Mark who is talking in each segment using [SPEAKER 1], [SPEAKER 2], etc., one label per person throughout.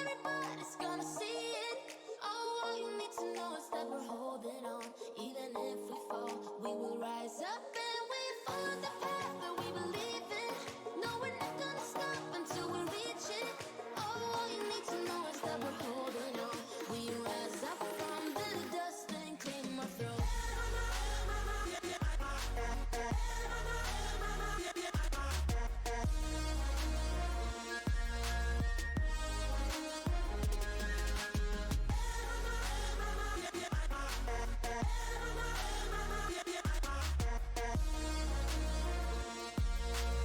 [SPEAKER 1] everybody's gonna see it. Oh, all you need to know is that we're holding on. Even if we fall, we will rise up and we follow the path that we believe in. No, we're not gonna stop until we reach it. Oh, all you need to know is that we're holding on. We rise up from the dust and claim our throne.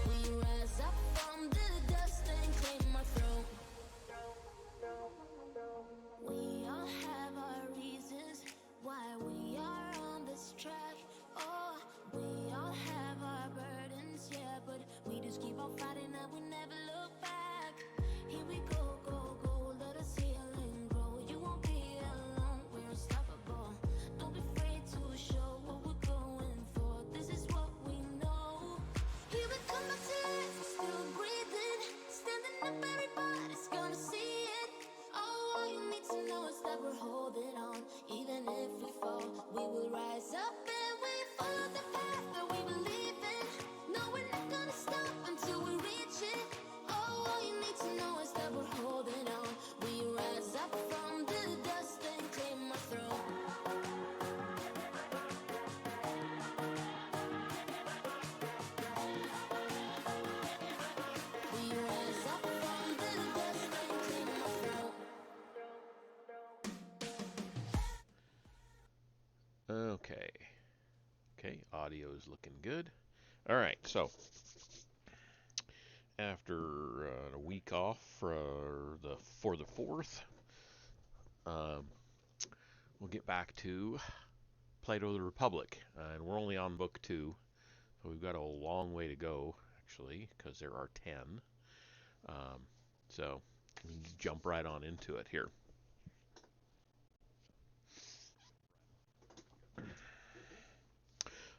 [SPEAKER 1] We rise up from the dust and claim our throne. We all have our reasons why we are on this track. Oh, we all have our burdens, yeah, but we just keep on fighting and we never look back. Here we go, go, go, let us heal and grow. You won't be alone, we're unstoppable. Don't be afraid to show what we're going for. This is what we know. Here we come back to life, still breathing, standing up, everybody's gonna see it. Oh, all you need to know is that we're holding on. Even if we fall, we will rise up and we follow the path that we believe in. No, we're not gonna stop until we reach it. Oh, all you need to know is that we're holding on. We rise up from the dust and claim our throne. We rise up from the dust and claim our throne.
[SPEAKER 2] Okay. Okay, audio is looking good. All right, so after a week off for the 4th, um, we'll get back to Plato the Republic, and we're only on book 2, so we've got a long way to go actually, because there are 10. Um, so we can jump right on into it here.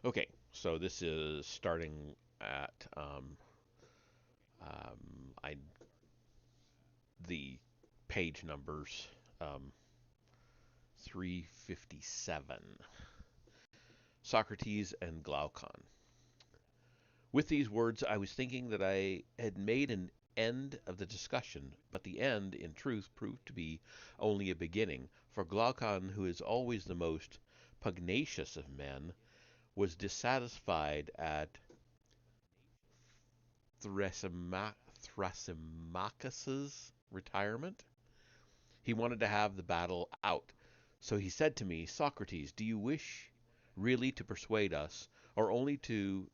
[SPEAKER 2] Okay, so this is starting at I the page numbers 357. Socrates and Glaucon. With these words, I was thinking that I had made an end of the discussion, but the end, in truth, proved to be only a beginning, for Glaucon, who is always the most pugnacious of men, was dissatisfied at Thrasymachus's retirement. He wanted to have the battle out. So he said to me, Socrates, do you wish really to persuade us, or only to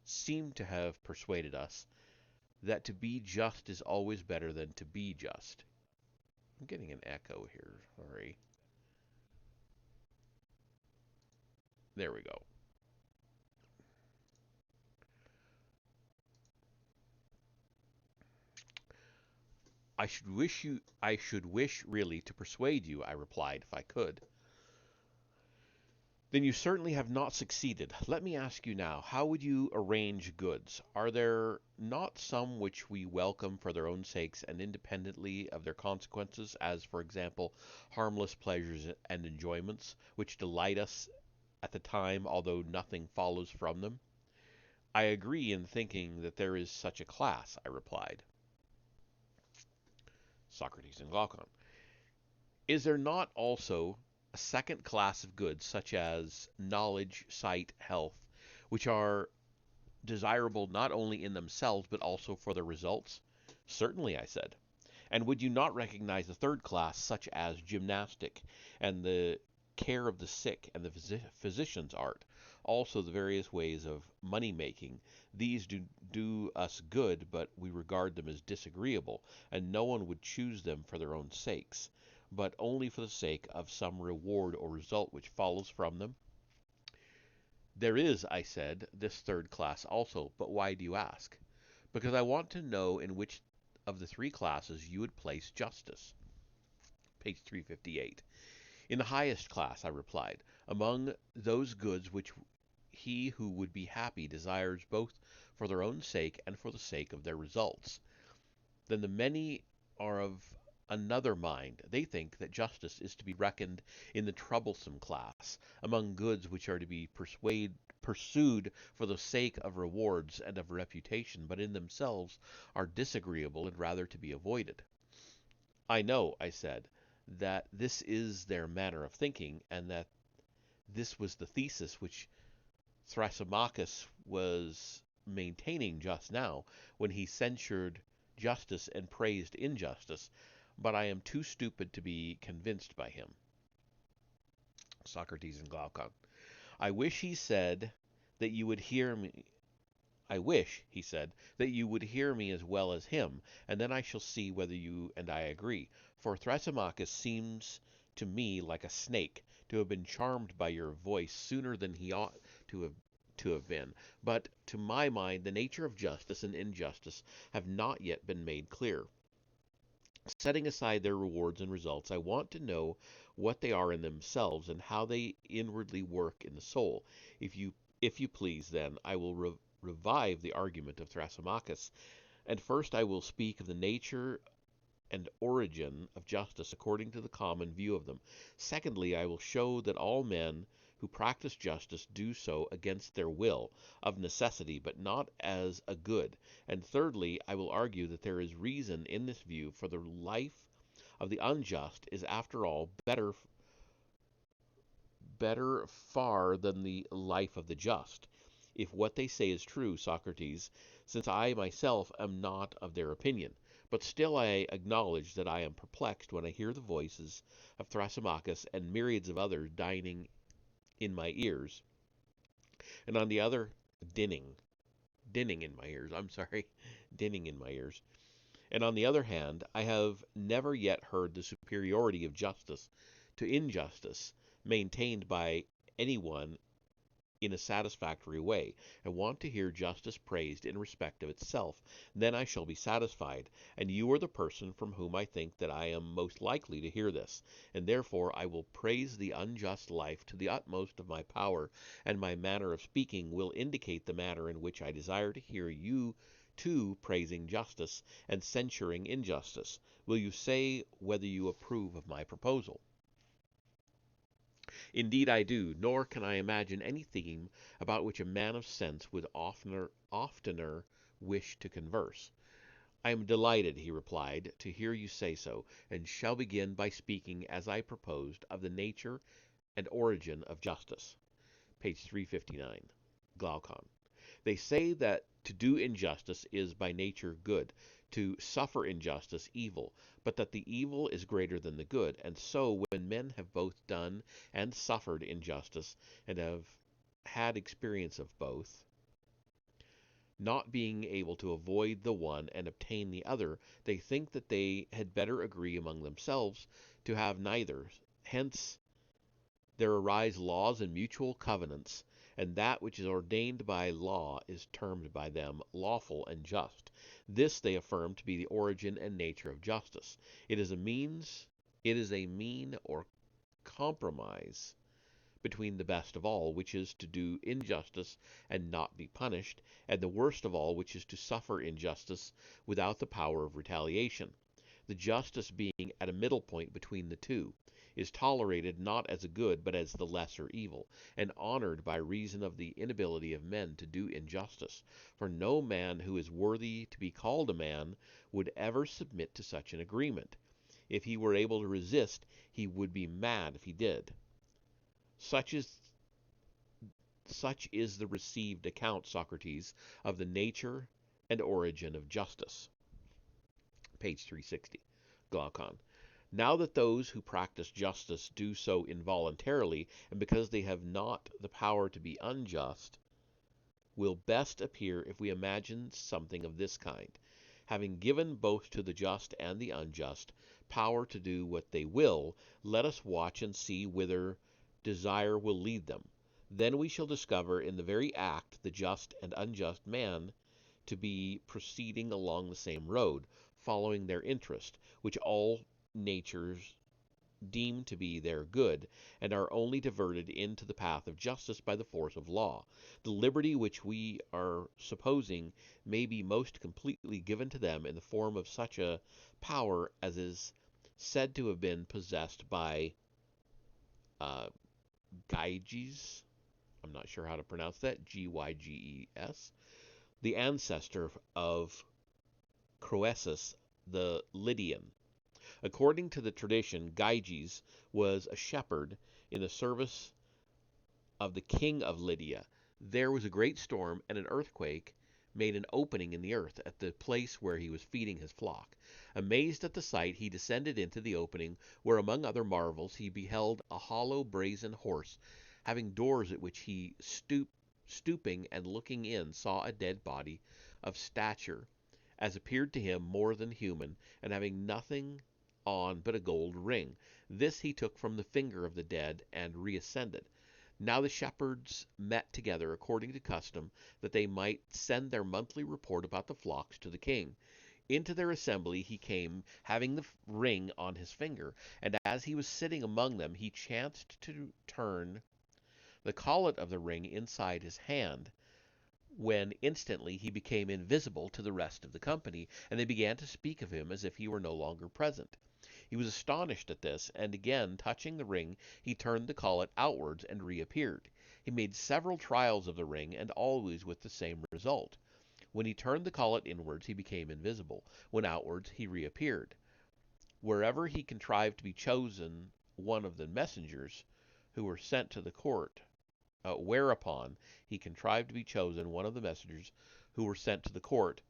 [SPEAKER 2] seem to have persuaded us, that to be just is always better than to be just? I'm getting an echo here. Sorry. There we go. I should wish really to persuade you, I replied, if I could. Then you certainly have not succeeded. Let me ask you now, how would you arrange goods? Are there not some which we welcome for their own sakes and independently of their consequences, as, for example, harmless pleasures and enjoyments, which delight us at the time, although nothing follows from them? I agree in thinking that there is such a class, I replied. Socrates and Glaucon. Is there not also a second class of goods, such as knowledge, sight, health, which are desirable not only in themselves but also for their results? Certainly, I said. And would you not recognize the third class, such as gymnastic and the care of the sick and the physician's art, also the various ways of money making? These do us good, but we regard them as disagreeable, and no one would choose them for their own sakes, but only for the sake of some reward or result which follows from them. There is, I said, this third class also, but why do you ask? Because I want to know in which of the three classes you would place justice. Page 358. In the highest class, I replied, among those goods which he who would be happy desires both for their own sake and for the sake of their results. Then the many are of another mind. They think that justice is to be reckoned in the troublesome class, among goods which are to be pursued for the sake of rewards and of reputation, but in themselves are disagreeable and rather to be avoided. I know, I said, that this is their manner of thinking, and that this was the thesis which Thrasymachus was maintaining just now when he censured justice and praised injustice, but I am too stupid to be convinced by him. Socrates and Glaucon. I wish, he said, that you would hear me. I wish, he said, that you would hear me as well as him, and then I shall see whether you and I agree. For Thrasymachus seems to me like a snake, to have been charmed by your voice sooner than he ought to have been. But to my mind the nature of justice and injustice have not yet been made clear. Setting aside their rewards and results, I want to know what they are in themselves and how they inwardly work in the soul. If you please, then, I will revive the argument of Thrasymachus, and first I will speak of the nature and origin of justice according to the common view of them. Secondly, I will show that all men who practice justice do so against their will, of necessity, but not as a good. And thirdly, I will argue that there is reason in this view, for the life of the unjust is after all better far than the life of the just. If what they say is true, Socrates, since I myself am not of their opinion. But still I acknowledge that I am perplexed when I hear the voices of Thrasymachus and myriads of others dinning in my ears, and on the other dinning in my ears, I'm sorry, dinning in my ears. And on the other hand, I have never yet heard the superiority of justice to injustice maintained by anyone in a satisfactory way. I want to hear justice praised in respect of itself. Then I shall be satisfied, and you are the person from whom I think that I am most likely to hear this, and therefore I will praise the unjust life to the utmost of my power, and my manner of speaking will indicate the manner in which I desire to hear you too praising justice and censuring injustice. Will you say whether you approve of my proposal? Indeed I do, nor can I imagine any theme about which a man of sense would oftener wish to converse. I am delighted, he replied, to hear you say so, and shall begin by speaking, as I proposed, of the nature and origin of justice. Page 359. Glaucon. They say that to do injustice is by nature good, to suffer injustice evil, but that the evil is greater than the good, and so when men have both done and suffered injustice, and have had experience of both, not being able to avoid the one and obtain the other, they think that they had better agree among themselves to have neither. Hence there arise laws and mutual covenants, and that which is ordained by law is termed by them lawful and just. This they affirm to be the origin and nature of justice. It is a mean or compromise between the best of all, which is to do injustice and not be punished, and the worst of all, which is to suffer injustice without the power of retaliation. The justice being at a middle point between the two, is tolerated not as a good but as the lesser evil, and honored by reason of the inability of men to do injustice. For no man who is worthy to be called a man would ever submit to such an agreement. If he were able to resist, he would be mad if he did. Such is the received account, Socrates, of the nature and origin of justice. Page 360. Glaucon. Now that those who practice justice do so involuntarily, and because they have not the power to be unjust, will best appear if we imagine something of this kind. Having given both to the just and the unjust power to do what they will, let us watch and see whither desire will lead them. Then we shall discover in the very act the just and unjust man to be proceeding along the same road, following their interest, which all natures deem to be their good, and are only diverted into the path of justice by the force of law. The liberty which we are supposing may be most completely given to them in the form of such a power as is said to have been possessed by uh, Gyges. I'm not sure how to pronounce that. Gyges, the ancestor of Croesus the Lydian. According to the tradition, Gyges was a shepherd in the service of the king of Lydia. There was a great storm, and an earthquake made an opening in the earth at the place where he was feeding his flock. Amazed at the sight, he descended into the opening, where among other marvels he beheld a hollow brazen horse, having doors, at which he stooping and looking in saw a dead body of stature, as appeared to him more than human, and having nothing on but a gold ring. This he took from the finger of the dead, and reascended. Now the shepherds met together according to custom, that they might send their monthly report about the flocks to the king. Into their assembly he came, having the ring on his finger, and as he was sitting among them, he chanced to turn the collet of the ring inside his hand, when instantly he became invisible to the rest of the company, and they began to speak of him as if he were no longer present. He was astonished at this, and again touching the ring, he turned the collet outwards and reappeared. He made several trials of the ring, and always with the same result. When he turned the collet inwards, he became invisible. When outwards, he reappeared. Wherever he contrived to be chosen one of the messengers who were sent to the court, whereupon he contrived to be chosen one of the messengers who were sent to the court,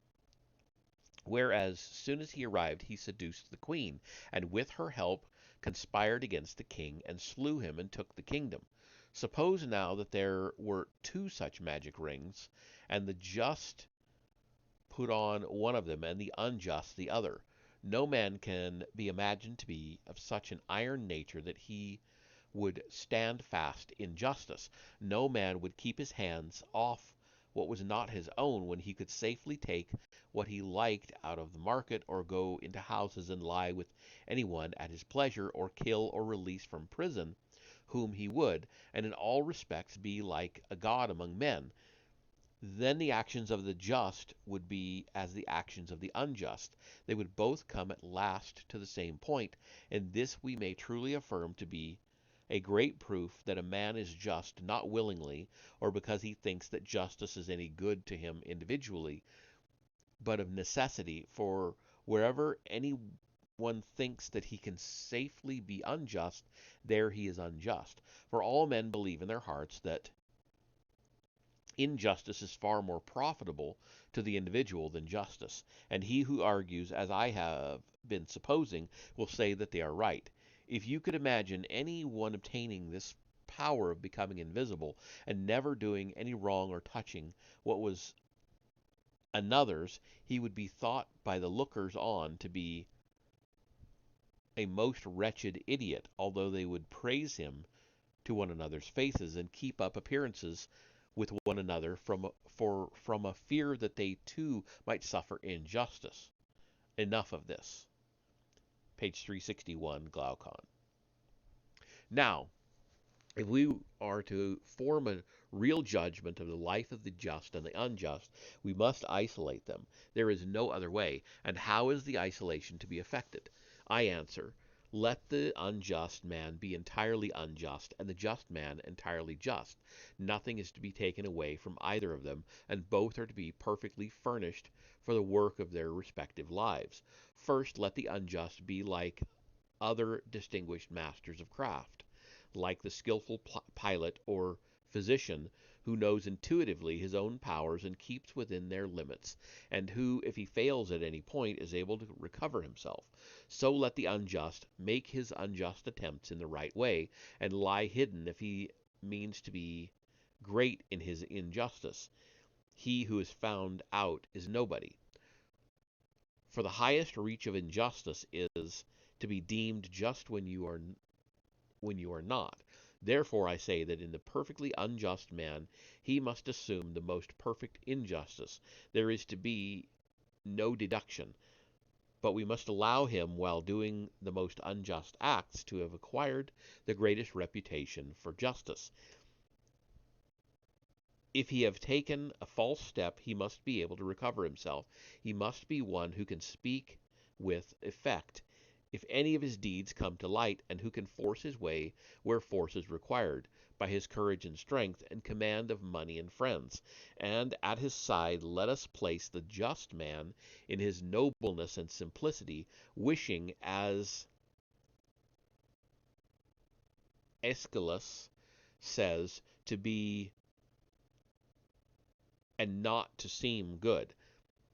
[SPEAKER 2] whereas soon as he arrived he seduced the queen, and with her help conspired against the king, and slew him, and took the kingdom. Suppose now that there were two such magic rings, and the just put on one of them, and the unjust the other. No man can be imagined to be of such an iron nature that he would stand fast in justice. No man would keep his hands off what was not his own, when he could safely take what he liked out of the market, or go into houses and lie with anyone at his pleasure, or kill or release from prison whom he would, and in all respects be like a god among men. Then the actions of the just would be as the actions of the unjust. They would both come at last to the same point, and this we may truly affirm to be a great proof that a man is just not willingly, or because he thinks that justice is any good to him individually, but of necessity. For wherever any one thinks that he can safely be unjust, there he is unjust. For all men believe in their hearts that injustice is far more profitable to the individual than justice, and he who argues, as I have been supposing, will say that they are right. If you could imagine any one obtaining this power of becoming invisible, and never doing any wrong or touching what was another's, he would be thought by the lookers on to be a most wretched idiot, although they would praise him to one another's faces, and keep up appearances with one another from a fear that they too might suffer injustice. Enough of this. Page 361, Glaucon. Now, if we are to form a real judgment of the life of the just and the unjust, we must isolate them. There is no other way. And how is the isolation to be effected? I answer, let the unjust man be entirely unjust, and the just man entirely just. Nothing is to be taken away from either of them, and both are to be perfectly furnished for the work of their respective lives. First, let the unjust be like other distinguished masters of craft, like the skillful pilot or physician, who knows intuitively his own powers and keeps within their limits, and who, if he fails at any point, is able to recover himself. So let the unjust make his unjust attempts in the right way, and lie hidden if he means to be great in his injustice. He who is found out is nobody. For the highest reach of injustice is to be deemed just when you are not. Therefore I say that in the perfectly unjust man he must assume the most perfect injustice. There is to be no deduction, but we must allow him, while doing the most unjust acts, to have acquired the greatest reputation for justice. If he have taken a false step, he must be able to recover himself. He must be one who can speak with effect. if any of his deeds come to light, and who can force his way where force is required, by his courage and strength, and command of money and friends. And at his side let us place the just man in his nobleness and simplicity, wishing, as Aeschylus says, to be and not to seem good.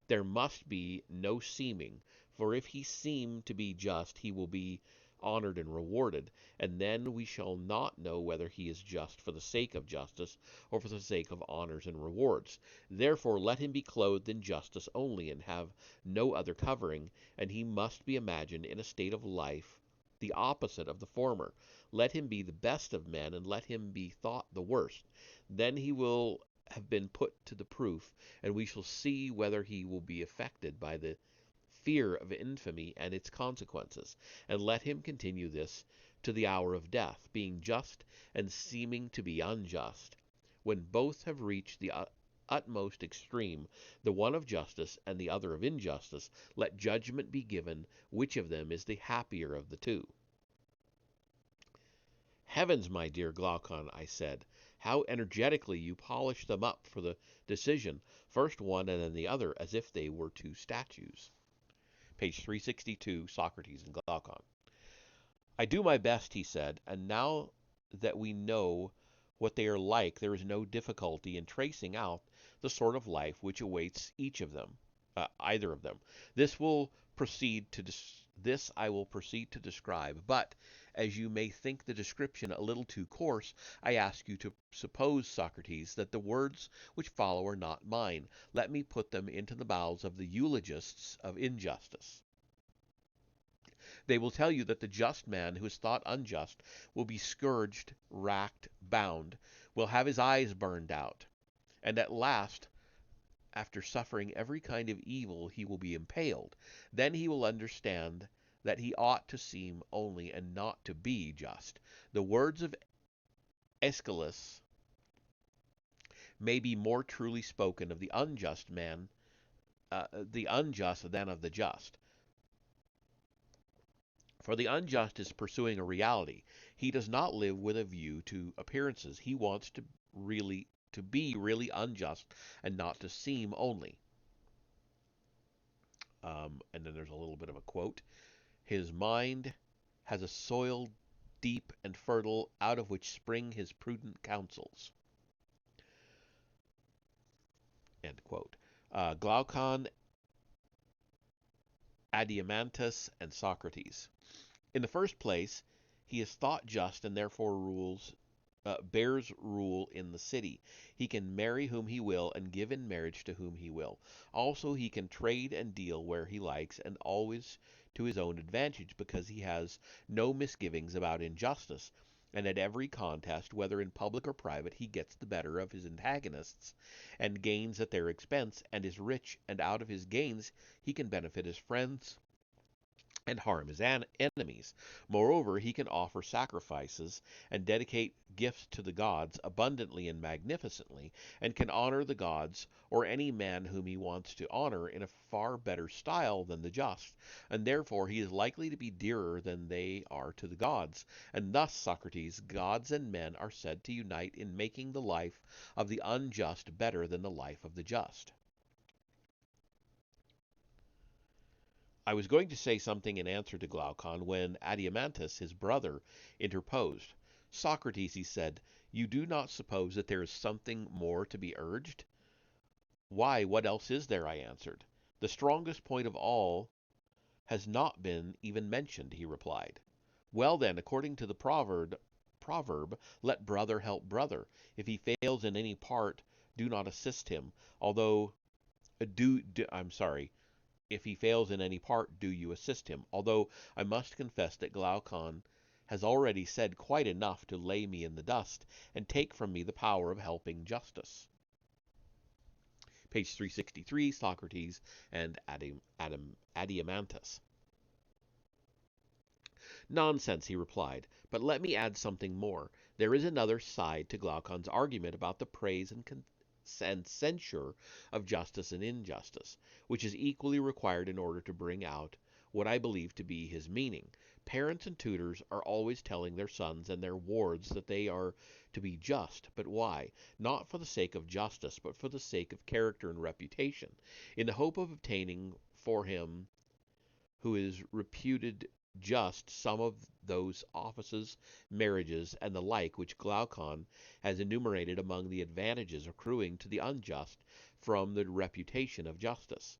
[SPEAKER 2] There must be no seeming, for if he seem to be just, he will be honored and rewarded, and then we shall not know whether he is just for the sake of justice, or for the sake of honors and rewards. Therefore let him be clothed in justice only, and have no other covering, and he must be imagined in a state of life the opposite of the former. Let him be the best of men, and let him be thought the worst. Then he will have been put to the proof, and we shall see whether he will be affected by the fear of infamy and its consequences. And let him continue this to the hour of death, being just and seeming to be unjust. When both have reached the utmost extreme, the one of justice and the other of injustice, let judgment be given which of them is the happier of the two. Heavens, my dear Glaucon, I said, how energetically you polish them up for the decision, first one and then the other, as if they were two statues. Page 362, Socrates and Glaucon. I do my best, he said, and now that we know what they are like, there is no difficulty in tracing out the sort of life which awaits each of them, either of them. This I will proceed to describe, but as you may think the description a little too coarse, I ask you to suppose, Socrates, that the words which follow are not mine. Let me put them into the mouths of the eulogists of injustice. They will tell you that the just man who is thought unjust will be scourged, racked, bound, will have his eyes burned out, and at last, after suffering every kind of evil, he will be impaled. Then he will understand that he ought to seem only and not to be just. The words of Aeschylus may be more truly spoken of the unjust man, the unjust than of the just. For the unjust is pursuing a reality. He does not live with a view to appearances. He wants to be really unjust and not to seem only. And then there's a little bit of a quote. His mind has a soil deep and fertile, out of which spring his prudent counsels. End quote. Glaucon, Adiamantus, and Socrates. In the first place, he is thought just and therefore bears rule in the city. He can marry whom he will and give in marriage to whom he will. Also, he can trade and deal where he likes, and always to his own advantage, because he has no misgivings about injustice. And at every contest, whether in public or private, he gets the better of his antagonists and gains at their expense, and is rich, and out of his gains he can benefit his friends and harm his enemies. Moreover, he can offer sacrifices and dedicate gifts to the gods abundantly and magnificently, and can honor the gods or any man whom he wants to honor in a far better style than the just, and therefore he is likely to be dearer than they are to the gods. And thus, Socrates, gods and men are said to unite in making the life of the unjust better than the life of the just. I was going to say something in answer to Glaucon when Adiamantus, his brother, interposed. Socrates, he said, you do not suppose that there is something more to be urged? Why, what else is there? I answered. The strongest point of all has not been even mentioned, he replied. Well then, according to the proverb, let brother help brother. If he fails in any part, do not assist him, although if he fails in any part, do you assist him, although I must confess that Glaucon has already said quite enough to lay me in the dust and take from me the power of helping justice. Page 363, Socrates and Adiamantus. Nonsense, he replied, but let me add something more. There is another side to Glaucon's argument about the praise and censure of justice and injustice, which is equally required in order to bring out what I believe to be his meaning. Parents and tutors are always telling their sons and their wards that they are to be just. But why? Not for the sake of justice, but for the sake of character and reputation, in the hope of obtaining for him who is reputed just some of those offices, marriages, and the like which Glaucon has enumerated among the advantages accruing to the unjust from the reputation of justice.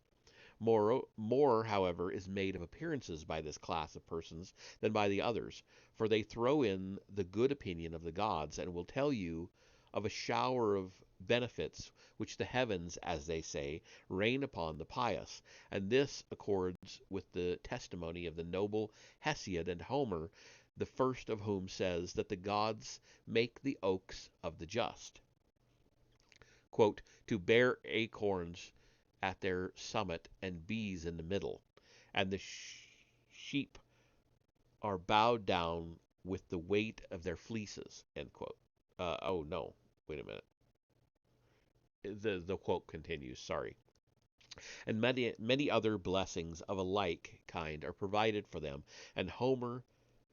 [SPEAKER 2] More, however, is made of appearances by this class of persons than by the others, for they throw in the good opinion of the gods, and will tell you of a shower of benefits which the heavens, as they say, rain upon the pious, and this accords with the testimony of the noble Hesiod and Homer, the first of whom says that the gods make the oaks of the just, quote, to bear acorns at their summit and bees in the middle, and the sheep are bowed down with the weight of their fleeces, end quote. Oh no, wait a minute. The quote continues, sorry. And many other blessings of a like kind are provided for them, and Homer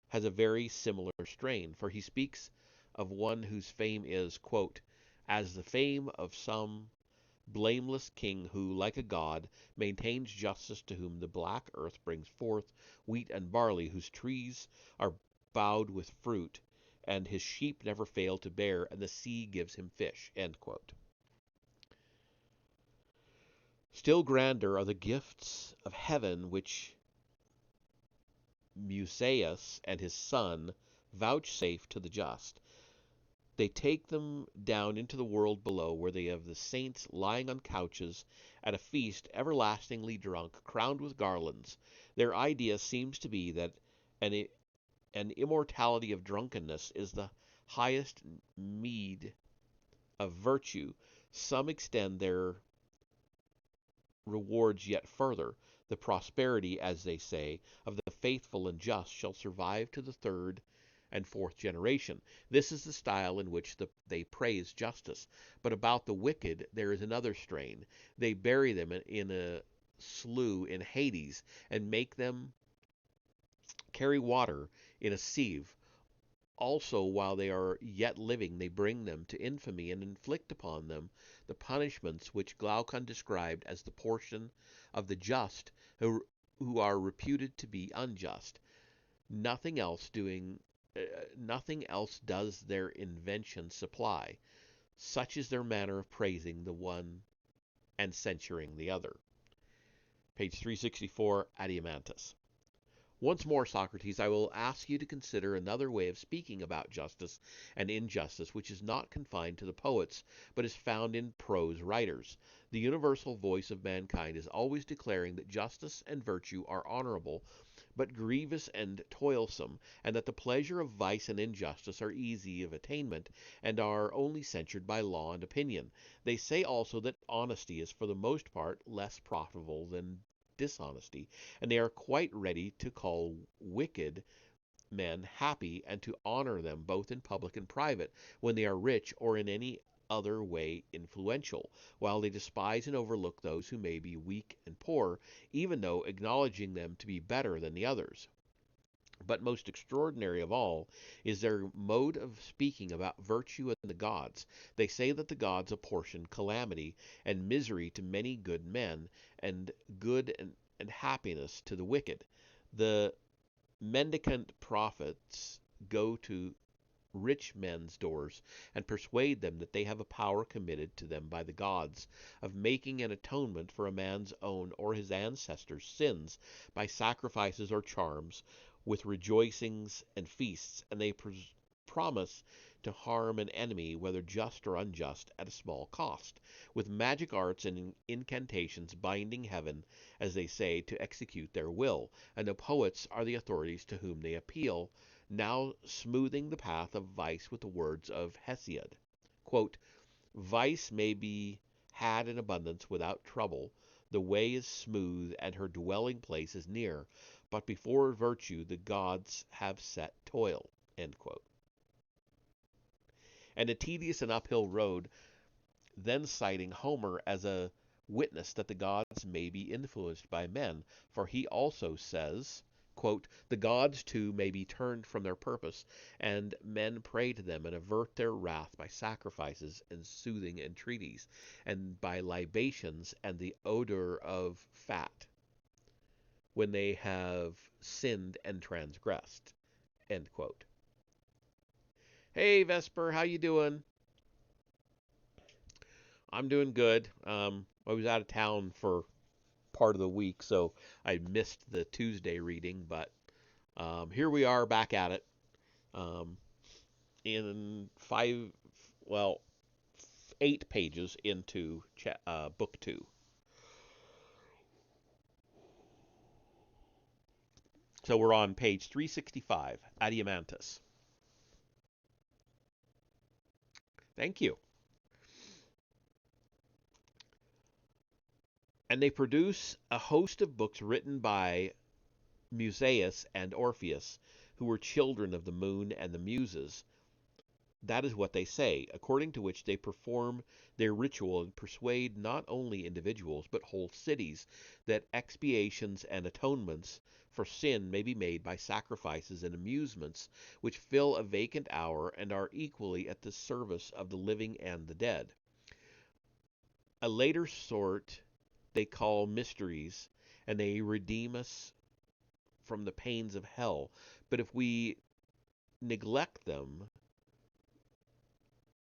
[SPEAKER 2] has a very similar strain, for he speaks of one whose fame is, quote, as the fame of some blameless king who, like a god, maintains justice, to whom the black earth brings forth wheat and barley, whose trees are bowed with fruit, and his sheep never fail to bear, and the sea gives him fish. End quote. Still grander are the gifts of heaven which Musaeus and his son vouchsafe to the just. They take them down into the world below, where they have the saints lying on couches at a feast, everlastingly drunk, crowned with garlands. Their idea seems to be that an, an immortality of drunkenness is the highest meed of virtue. Some extend their rewards yet further. The prosperity, as they say, of the faithful and just shall survive to the third and fourth generation. This is the style in which they praise justice. But about the wicked there is another strain. They bury them in a slough in Hades, and make them carry water in a sieve. Also, while they are yet living, they bring them to infamy, and inflict upon them the punishments which Glaucon described as the portion of the just who are reputed to be unjust. Nothing else doing Nothing else does their invention supply. Such is their manner of praising the one and censuring the other. Page 364, Adeimantus. Once more, Socrates, I will ask you to consider another way of speaking about justice and injustice, which is not confined to the poets, but is found in prose writers. The universal voice of mankind is always declaring that justice and virtue are honorable, but grievous and toilsome, and that the pleasure of vice and injustice are easy of attainment, and are only censured by law and opinion. They say also that honesty is for the most part less profitable than dishonesty, and they are quite ready to call wicked men happy, and to honor them both in public and private, when they are rich or in any other way influential, while they despise and overlook those who may be weak and poor, even though acknowledging them to be better than the others. But most extraordinary of all is their mode of speaking about virtue and the gods. They say that the gods apportion calamity and misery to many good men, and good and happiness to the wicked. The mendicant prophets go to rich men's doors, and persuade them that they have a power committed to them by the gods of making an atonement for a man's own or his ancestors' sins by sacrifices or charms, with rejoicings and feasts, and they promise to harm an enemy, whether just or unjust, at a small cost, with magic arts and incantations binding heaven, as they say, to execute their will, and the poets are the authorities to whom they appeal, now smoothing the path of vice with the words of Hesiod. Quote, vice may be had in abundance without trouble. The way is smooth, and her dwelling place is near. But before virtue the gods have set toil. End quote. And a tedious and uphill road, then citing Homer as a witness that the gods may be influenced by men, for he also says, quote, the gods too may be turned from their purpose, and men pray to them and avert their wrath by sacrifices and soothing entreaties, and by libations and the odor of fat, when they have sinned and transgressed. End quote. Hey Vesper, how you doing? I'm doing good. I was out of town for part of the week, so I missed the Tuesday reading, but here we are back at it um, in well, 8 pages into book 2. So we're on page 365, Adiamantus. Thank you. And they produce a host of books written by Musaeus and Orpheus, who were children of the moon and the Muses. That is what they say, according to which they perform their ritual and persuade not only individuals but whole cities that expiations and atonements for sin may be made by sacrifices and amusements which fill a vacant hour and are equally at the service of the living and the dead. A later sort they call mysteries, and they redeem us from the pains of hell. But if we neglect them,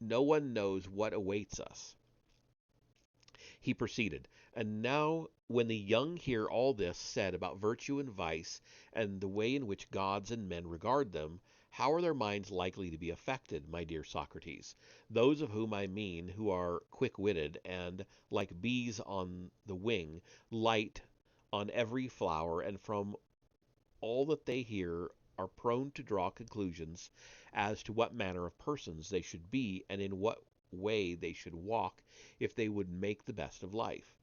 [SPEAKER 2] no one knows what awaits us. He proceeded, and now when the young hear all this said about virtue and vice, and the way in which gods and men regard them, how are their minds likely to be affected, my dear Socrates? Those of whom I mean, who are quick-witted, and, like bees on the wing, light on every flower, and from all that they hear are prone to draw conclusions as to what manner of persons they should be and in what way they should walk if they would make the best of life.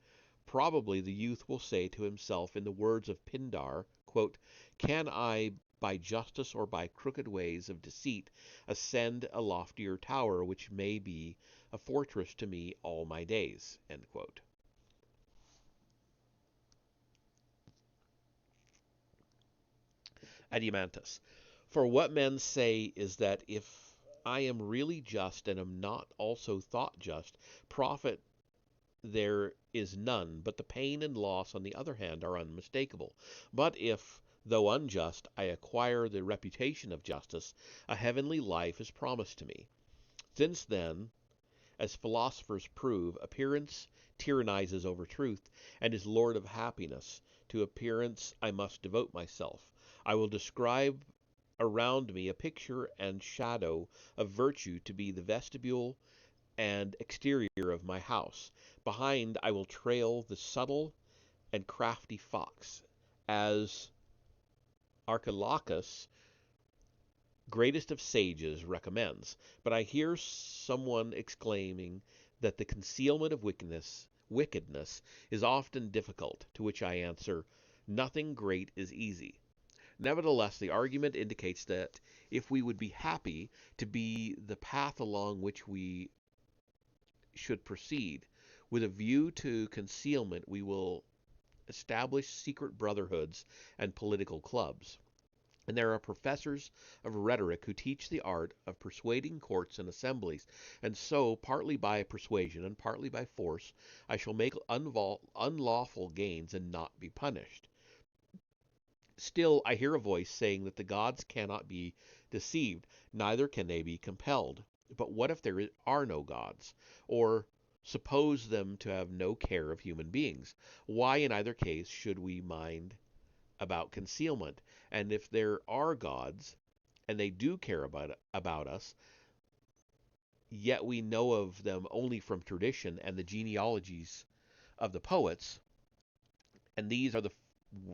[SPEAKER 2] Probably the youth will say to himself in the words of Pindar, quote, can I by justice or by crooked ways of deceit ascend a loftier tower which may be a fortress to me all my days? End quote. Adiamantus. For what men say is that if I am really just and am not also thought just, profit there is none, but the pain and loss on the other hand are unmistakable. But if, though unjust, I acquire the reputation of justice, a heavenly life is promised to me. Since then, as philosophers prove, appearance tyrannizes over truth, and is lord of happiness. To appearance I must devote myself. I will describe around me a picture and shadow of virtue to be the vestibule and exterior of my house. Behind I will trail the subtle and crafty fox, as Archilochus, greatest of sages, recommends. But I hear someone exclaiming that the concealment of wickedness is often difficult, to which I answer, nothing great is easy. Nevertheless, the argument indicates that if we would be happy to be the path along which we should proceed, with a view to concealment, we will establish secret brotherhoods and political clubs. And there are professors of rhetoric who teach the art of persuading courts and assemblies, and so, partly by persuasion and partly by force, I shall make unlawful gains and not be punished. Still, I hear a voice saying that the gods cannot be deceived, neither can they be compelled. But what if there are no gods? Or suppose them to have no care of human beings? Why, in either case, should we mind about concealment? And if there are gods, and they do care about us, yet we know of them only from tradition and the genealogies of the poets, and these are the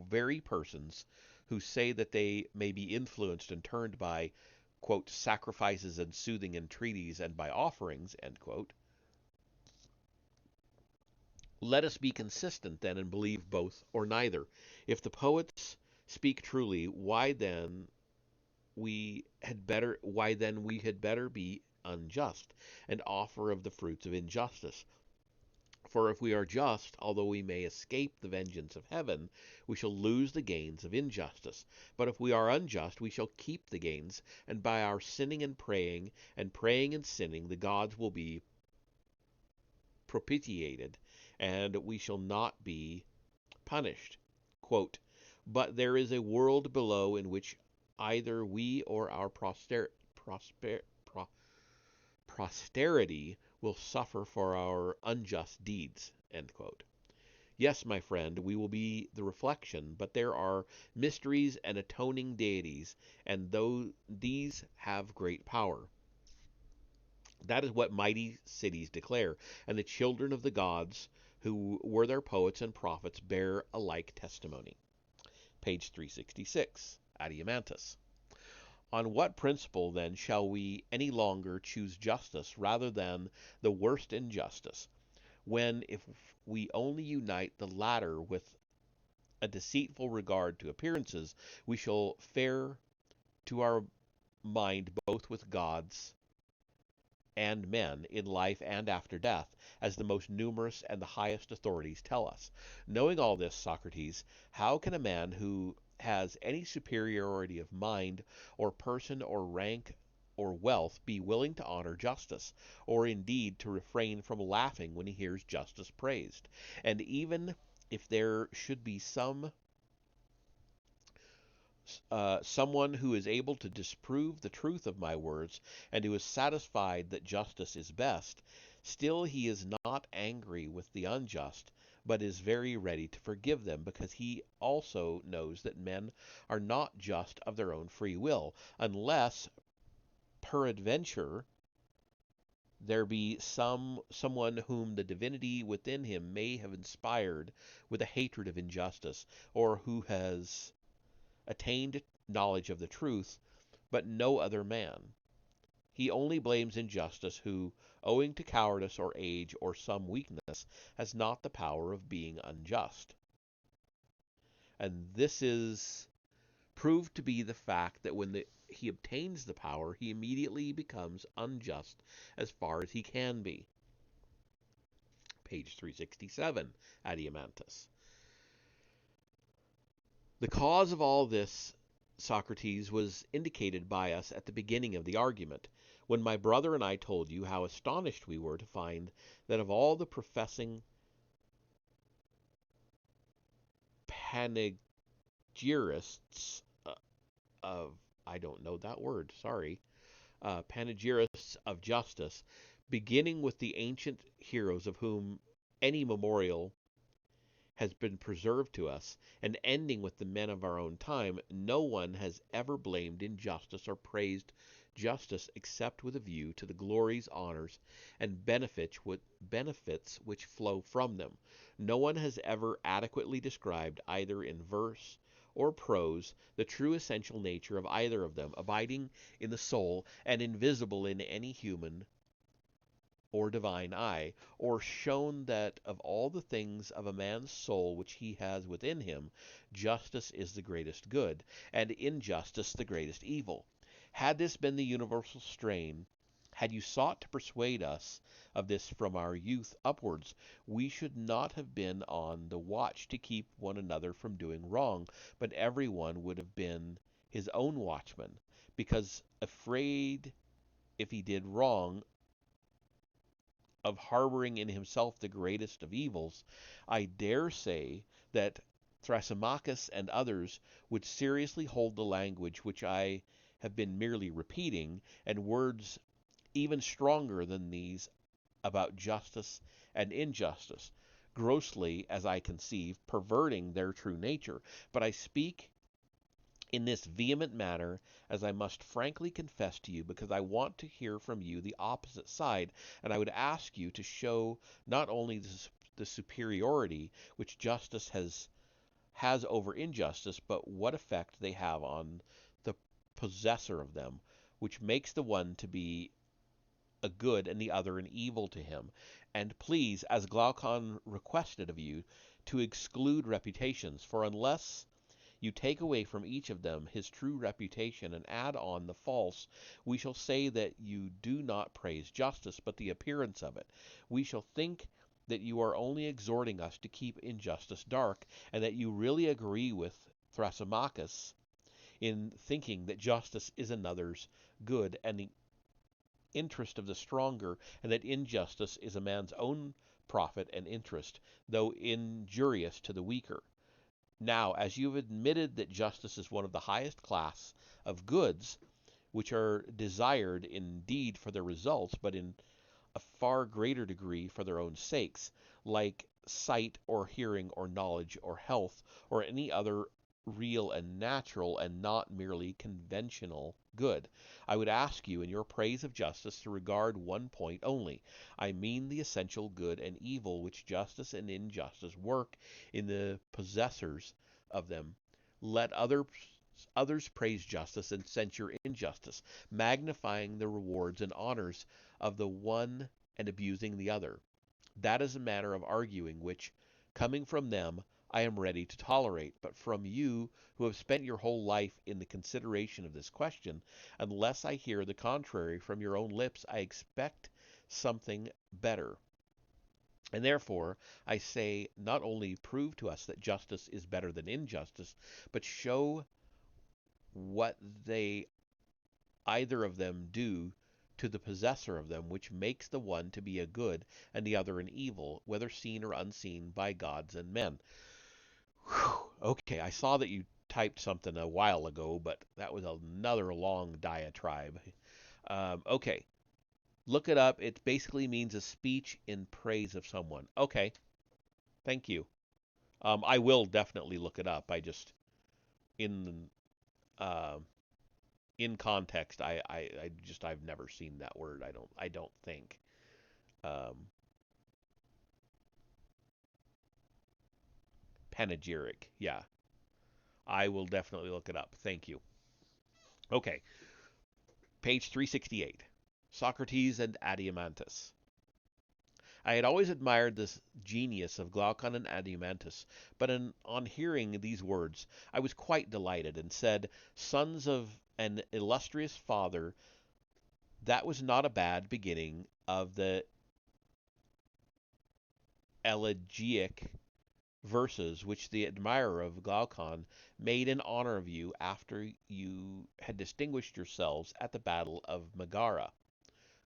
[SPEAKER 2] very persons who say that they may be influenced and turned by, quote, sacrifices and soothing entreaties and by offerings, end quote. Let us be consistent then and believe both or neither. If the poets speak truly, why then we had better be unjust and offer of the fruits of injustice. For if we are just, although we may escape the vengeance of heaven, we shall lose the gains of injustice. But if we are unjust, we shall keep the gains, and by our sinning and praying and sinning, the gods will be propitiated, and we shall not be punished. Quote, but there is a world below in which either we or our posterity will suffer for our unjust deeds. End quote. Yes, my friend, we will be the reflection, but there are mysteries and atoning deities, and though these have great power. That is what mighty cities declare, and the children of the gods, who were their poets and prophets, bear a like testimony. Page 366, Adeimantus. On what principle, then, shall we any longer choose justice rather than the worst injustice, when, if we only unite the latter with a deceitful regard to appearances, we shall fare to our mind both with gods and men in life and after death, as the most numerous and the highest authorities tell us. Knowing all this, Socrates, how can a man who has any superiority of mind or person or rank or wealth be willing to honor justice, or indeed to refrain from laughing when he hears justice praised? And even if there should be someone who is able to disprove the truth of my words, and who is satisfied that justice is best, still he is not angry with the unjust, but is very ready to forgive them, because he also knows that men are not just of their own free will, unless peradventure there be someone whom the divinity within him may have inspired with a hatred of injustice, or who has attained knowledge of the truth, but no other man. He only blames injustice who, owing to cowardice or age or some weakness, has not the power of being unjust. And this is proved to be the fact that when he obtains the power, he immediately becomes unjust as far as he can be. Page 367, Adeimantus. The cause of all this, Socrates, was indicated by us at the beginning of the argument, when my brother and I told you how astonished we were to find that of all the professing panegyrists of, I don't know that word, sorry, panegyrists of justice, beginning with the ancient heroes of whom any memorial has been preserved to us, and ending with the men of our own time, no one has ever blamed injustice or praised justice except with a view to the glories, honors, and benefits which flow from them. No one has ever adequately described, either in verse or prose, the true essential nature of either of them, abiding in the soul and invisible in any human or divine eye, or shown that of all the things of a man's soul which he has within him, justice is the greatest good, and injustice the greatest evil. Had this been the universal strain, had you sought to persuade us of this from our youth upwards, we should not have been on the watch to keep one another from doing wrong, but every one would have been his own watchman, because afraid, if he did wrong, of harboring in himself the greatest of evils. I dare say that Thrasymachus and others would seriously hold the language which I have been merely repeating, and words even stronger than these about justice and injustice, grossly, as I conceive, perverting their true nature. But I speak in this vehement manner, as I must frankly confess to you, because I want to hear from you the opposite side, and I would ask you to show not only the superiority which justice has over injustice, but what effect they have on the possessor of them, which makes the one to be a good and the other an evil to him. And please, as Glaucon requested of you, to exclude reputations, for unless you take away from each of them his true reputation and add on the false, we shall say that you do not praise justice, but the appearance of it. We shall think that you are only exhorting us to keep injustice dark, and that you really agree with Thrasymachus in thinking that justice is another's good and the interest of the stronger, and that injustice is a man's own profit and interest, though injurious to the weaker. Now, as you have admitted that justice is one of the highest class of goods, which are desired indeed for their results, but in a far greater degree for their own sakes, like sight or hearing or knowledge or health or any other real and natural and not merely conventional good. I would ask you in your praise of justice to regard one point only. I mean the essential good and evil which justice and injustice work in the possessors of them. Let others praise justice and censure injustice, magnifying the rewards and honors of the one and abusing the other. That is a manner of arguing which, coming from them, I am ready to tolerate, but from you, who have spent your whole life in the consideration of this question, unless I hear the contrary from your own lips, I expect something better. And therefore, I say, not only prove to us that justice is better than injustice, but show what they either of them do to the possessor of them, which makes the one to be a good and the other an evil, whether seen or unseen by gods and men. Whew. Okay, I saw that you typed something a while ago, but that was another long diatribe. Okay, look it up. It basically means a speech in praise of someone. Okay, thank you. I will definitely look it up. I just in uh, in context, I've never seen that word. I don't think. Um, Panegyric. Yeah, I will definitely look it up. Thank you. Okay, page 368. Socrates and Adeimantus. I had always admired this genius of Glaucon and Adeimantus, but on hearing these words I was quite delighted, and said, "Sons of an illustrious father, that was not a bad beginning of the elegiac verses which the admirer of Glaucon made in honor of you after you had distinguished yourselves at the battle of Megara.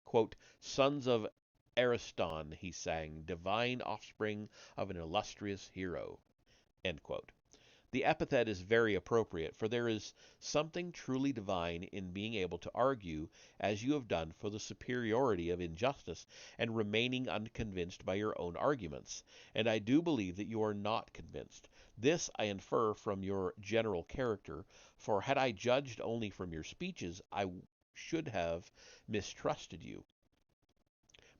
[SPEAKER 2] Quote, Sons of Ariston, he sang, divine offspring of an illustrious hero. End quote. The epithet is very appropriate, for there is something truly divine in being able to argue, as you have done, for the superiority of injustice, and remaining unconvinced by your own arguments. And I do believe that you are not convinced. This I infer from your general character, for had I judged only from your speeches, I should have mistrusted you.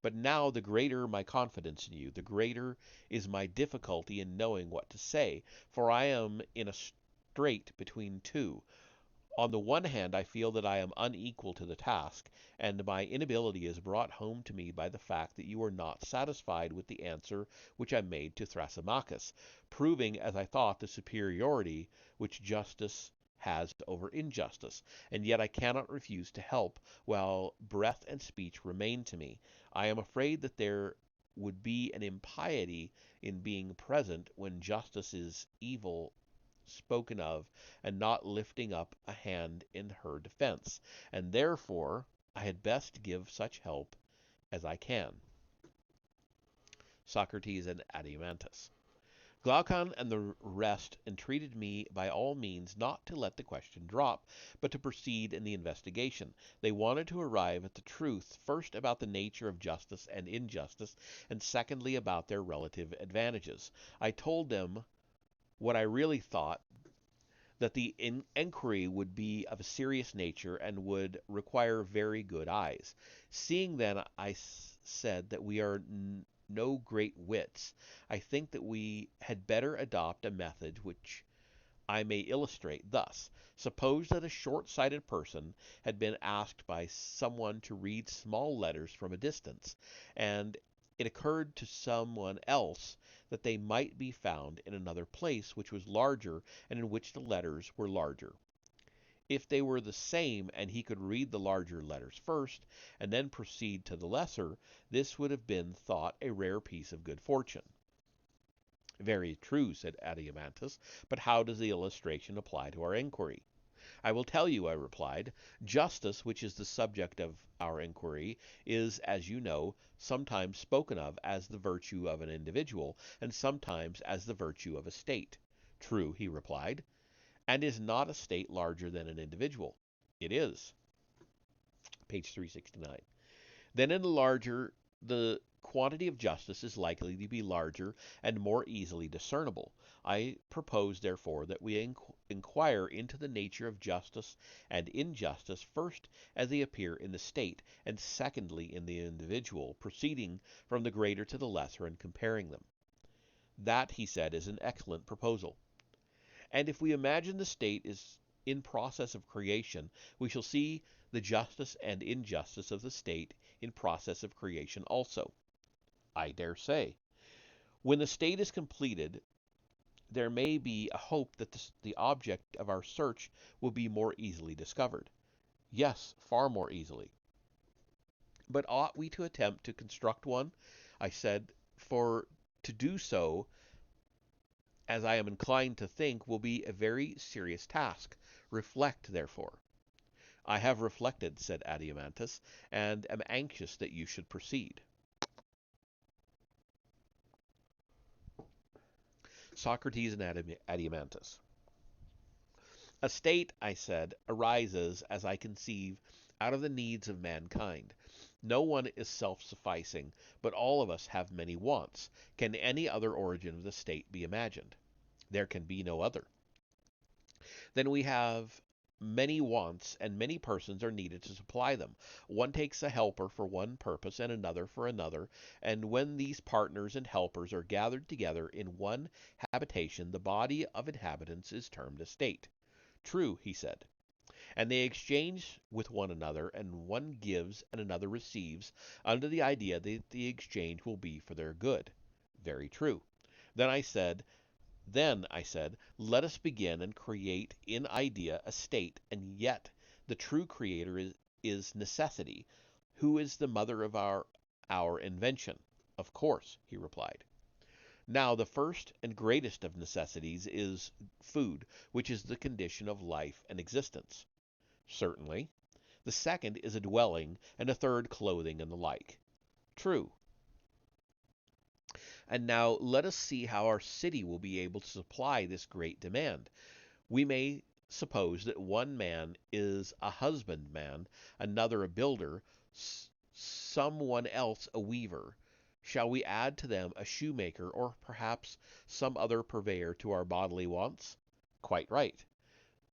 [SPEAKER 2] But now the greater my confidence in you, the greater is my difficulty in knowing what to say, for I am in a strait between two. On the one hand, I feel that I am unequal to the task, and my inability is brought home to me by the fact that you are not satisfied with the answer which I made to Thrasymachus, proving, as I thought, the superiority which justice has over injustice, and yet I cannot refuse to help while breath and speech remain to me. I am afraid that there would be an impiety in being present when justice is evil spoken of, and not lifting up a hand in her defense, and therefore I had best give such help as I can. Socrates and Adeimantus. Glaucon and the rest entreated me by all means not to let the question drop, but to proceed in the investigation. They wanted to arrive at the truth, first about the nature of justice and injustice, and secondly about their relative advantages. I told them what I really thought, that the enquiry would be of a serious nature and would require very good eyes. Seeing then, I said, that we are no great wits, I think that we had better adopt a method which I may illustrate thus. Suppose that a short-sighted person had been asked by someone to read small letters from a distance, and it occurred to someone else that they might be found in another place which was larger and in which the letters were larger. If they were the same and he could read the larger letters first and then proceed to the lesser, this would have been thought a rare piece of good fortune. Very true, said Adeimantus, but how does the illustration apply to our inquiry? I will tell you, I replied. Justice, which is the subject of our inquiry, is, as you know, sometimes spoken of as the virtue of an individual, and sometimes as the virtue of a state. True, he replied. And is not a state larger than an individual? It is. Page 369. Then in the larger, the quantity of justice is likely to be larger and more easily discernible. I propose, therefore, that we inquire into the nature of justice and injustice first as they appear in the state, and secondly in the individual, proceeding from the greater to the lesser and comparing them. That, he said, is an excellent proposal. And if we imagine the state is in process of creation, we shall see the justice and injustice of the state in process of creation also. I dare say. When the state is completed, there may be a hope that the object of our search will be more easily discovered. Yes, far more easily. But ought we to attempt to construct one? I said, for to do so, as I am inclined to think, will be a very serious task. Reflect, therefore. I have reflected, said Adeimantus, and am anxious that you should proceed. Socrates and Adeimantus. A state, I said, arises, as I conceive, out of the needs of mankind. No one is self-sufficing, but all of us have many wants. Can any other origin of the state be imagined? There can be no other. Then we have many wants, and many persons are needed to supply them. One takes a helper for one purpose and another for another, and when these partners and helpers are gathered together in one habitation, the body of inhabitants is termed a state. True, he said. And they exchange with one another, and one gives and another receives, under the idea that the exchange will be for their good. Very true. Then I said, let us begin and create in idea a state, and yet the true creator is necessity, who is the mother of our invention. Of course, he replied. Now the first and greatest of necessities is food, which is the condition of life and existence. Certainly. The second is a dwelling, and a third clothing and the like. True. And now let us see how our city will be able to supply this great demand. We may suppose that one man is a husbandman, another a builder, some one else a weaver. Shall we add to them a shoemaker, or perhaps some other purveyor to our bodily wants? Quite right.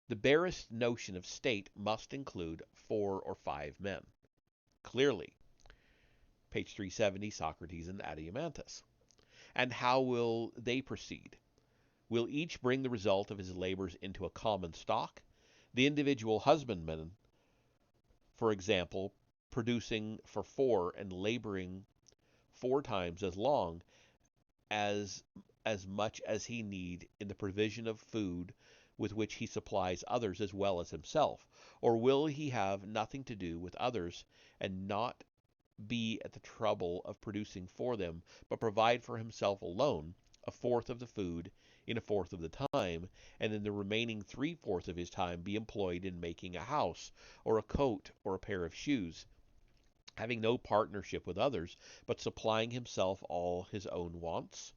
[SPEAKER 2] The barest notion of state must include 4 or 5 men. Clearly. Page 370, Socrates and Adeimantus. And how will they proceed? Will each bring the result of his labors into a common stock? The individual husbandman, for example, producing for 4 and laboring 4 times as long as much as he need in the provision of food with which he supplies others as well as himself? Or will he have nothing to do with others and not be at the trouble of producing for them, but provide for himself alone a fourth of the food in a fourth of the time, and in the remaining 3/4 of his time be employed in making a house, or a coat, or a pair of shoes, having no partnership with others, but supplying himself all his own wants?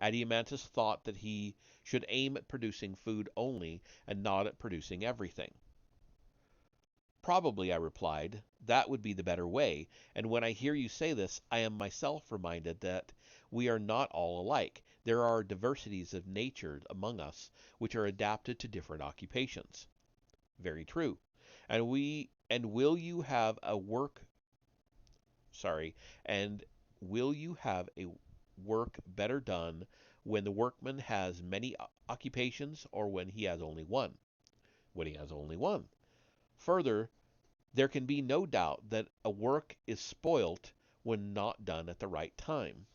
[SPEAKER 2] Adeimantus thought that he should aim at producing food only, and not at producing everything. Probably, I replied, that would be the better way, and when I hear you say this, I am myself reminded that we are not all alike. There are diversities of nature among us which are adapted to different occupations. Very true. And will you have a and will you have a work better done when the workman has many occupations, or when he has only one? When he has only one. Further, there can be no doubt that a work is spoilt when not done at the right time.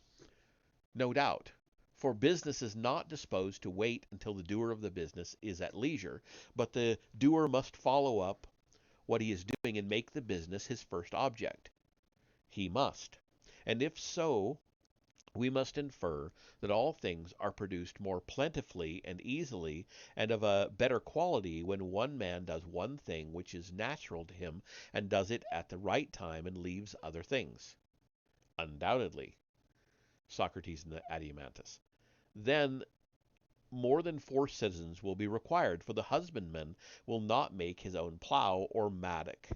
[SPEAKER 2] No doubt. For business is not disposed to wait until the doer of the business is at leisure, but the doer must follow up what he is doing and make the business his first object. He must. And if so, we must infer that all things are produced more plentifully and easily and of a better quality when one man does one thing which is natural to him and does it at the right time and leaves other things. Undoubtedly. Socrates and Adeimantus. Then more than 4 citizens will be required, for the husbandman will not make his own plough or mattock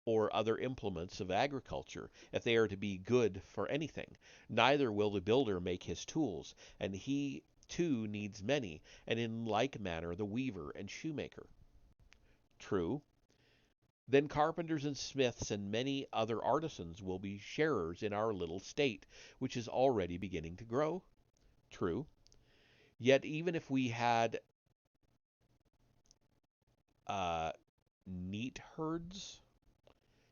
[SPEAKER 2] or other implements of agriculture, if they are to be good for anything. Neither will the builder make his tools, and he too needs many, and in like manner the weaver and shoemaker. True. Then carpenters and smiths and many other artisans will be sharers in our little state, which is already beginning to grow. True. Yet even if we had uh, neat herds,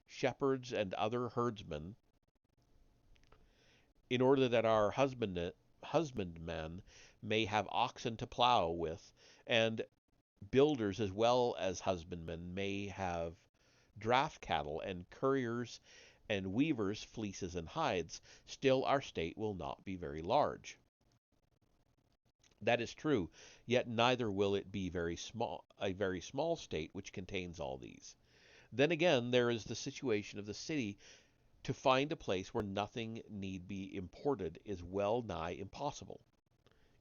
[SPEAKER 2] shepherds, and other herdsmen, in order that our husbandmen may have oxen to plow with, and builders as well as husbandmen may have draft cattle, and curriers and weavers fleeces and hides, still our state will not be very large. That is true, yet neither will it be a very small state which contains all these. Then again, there is the situation of the city. To find a place where nothing need be imported is well nigh impossible.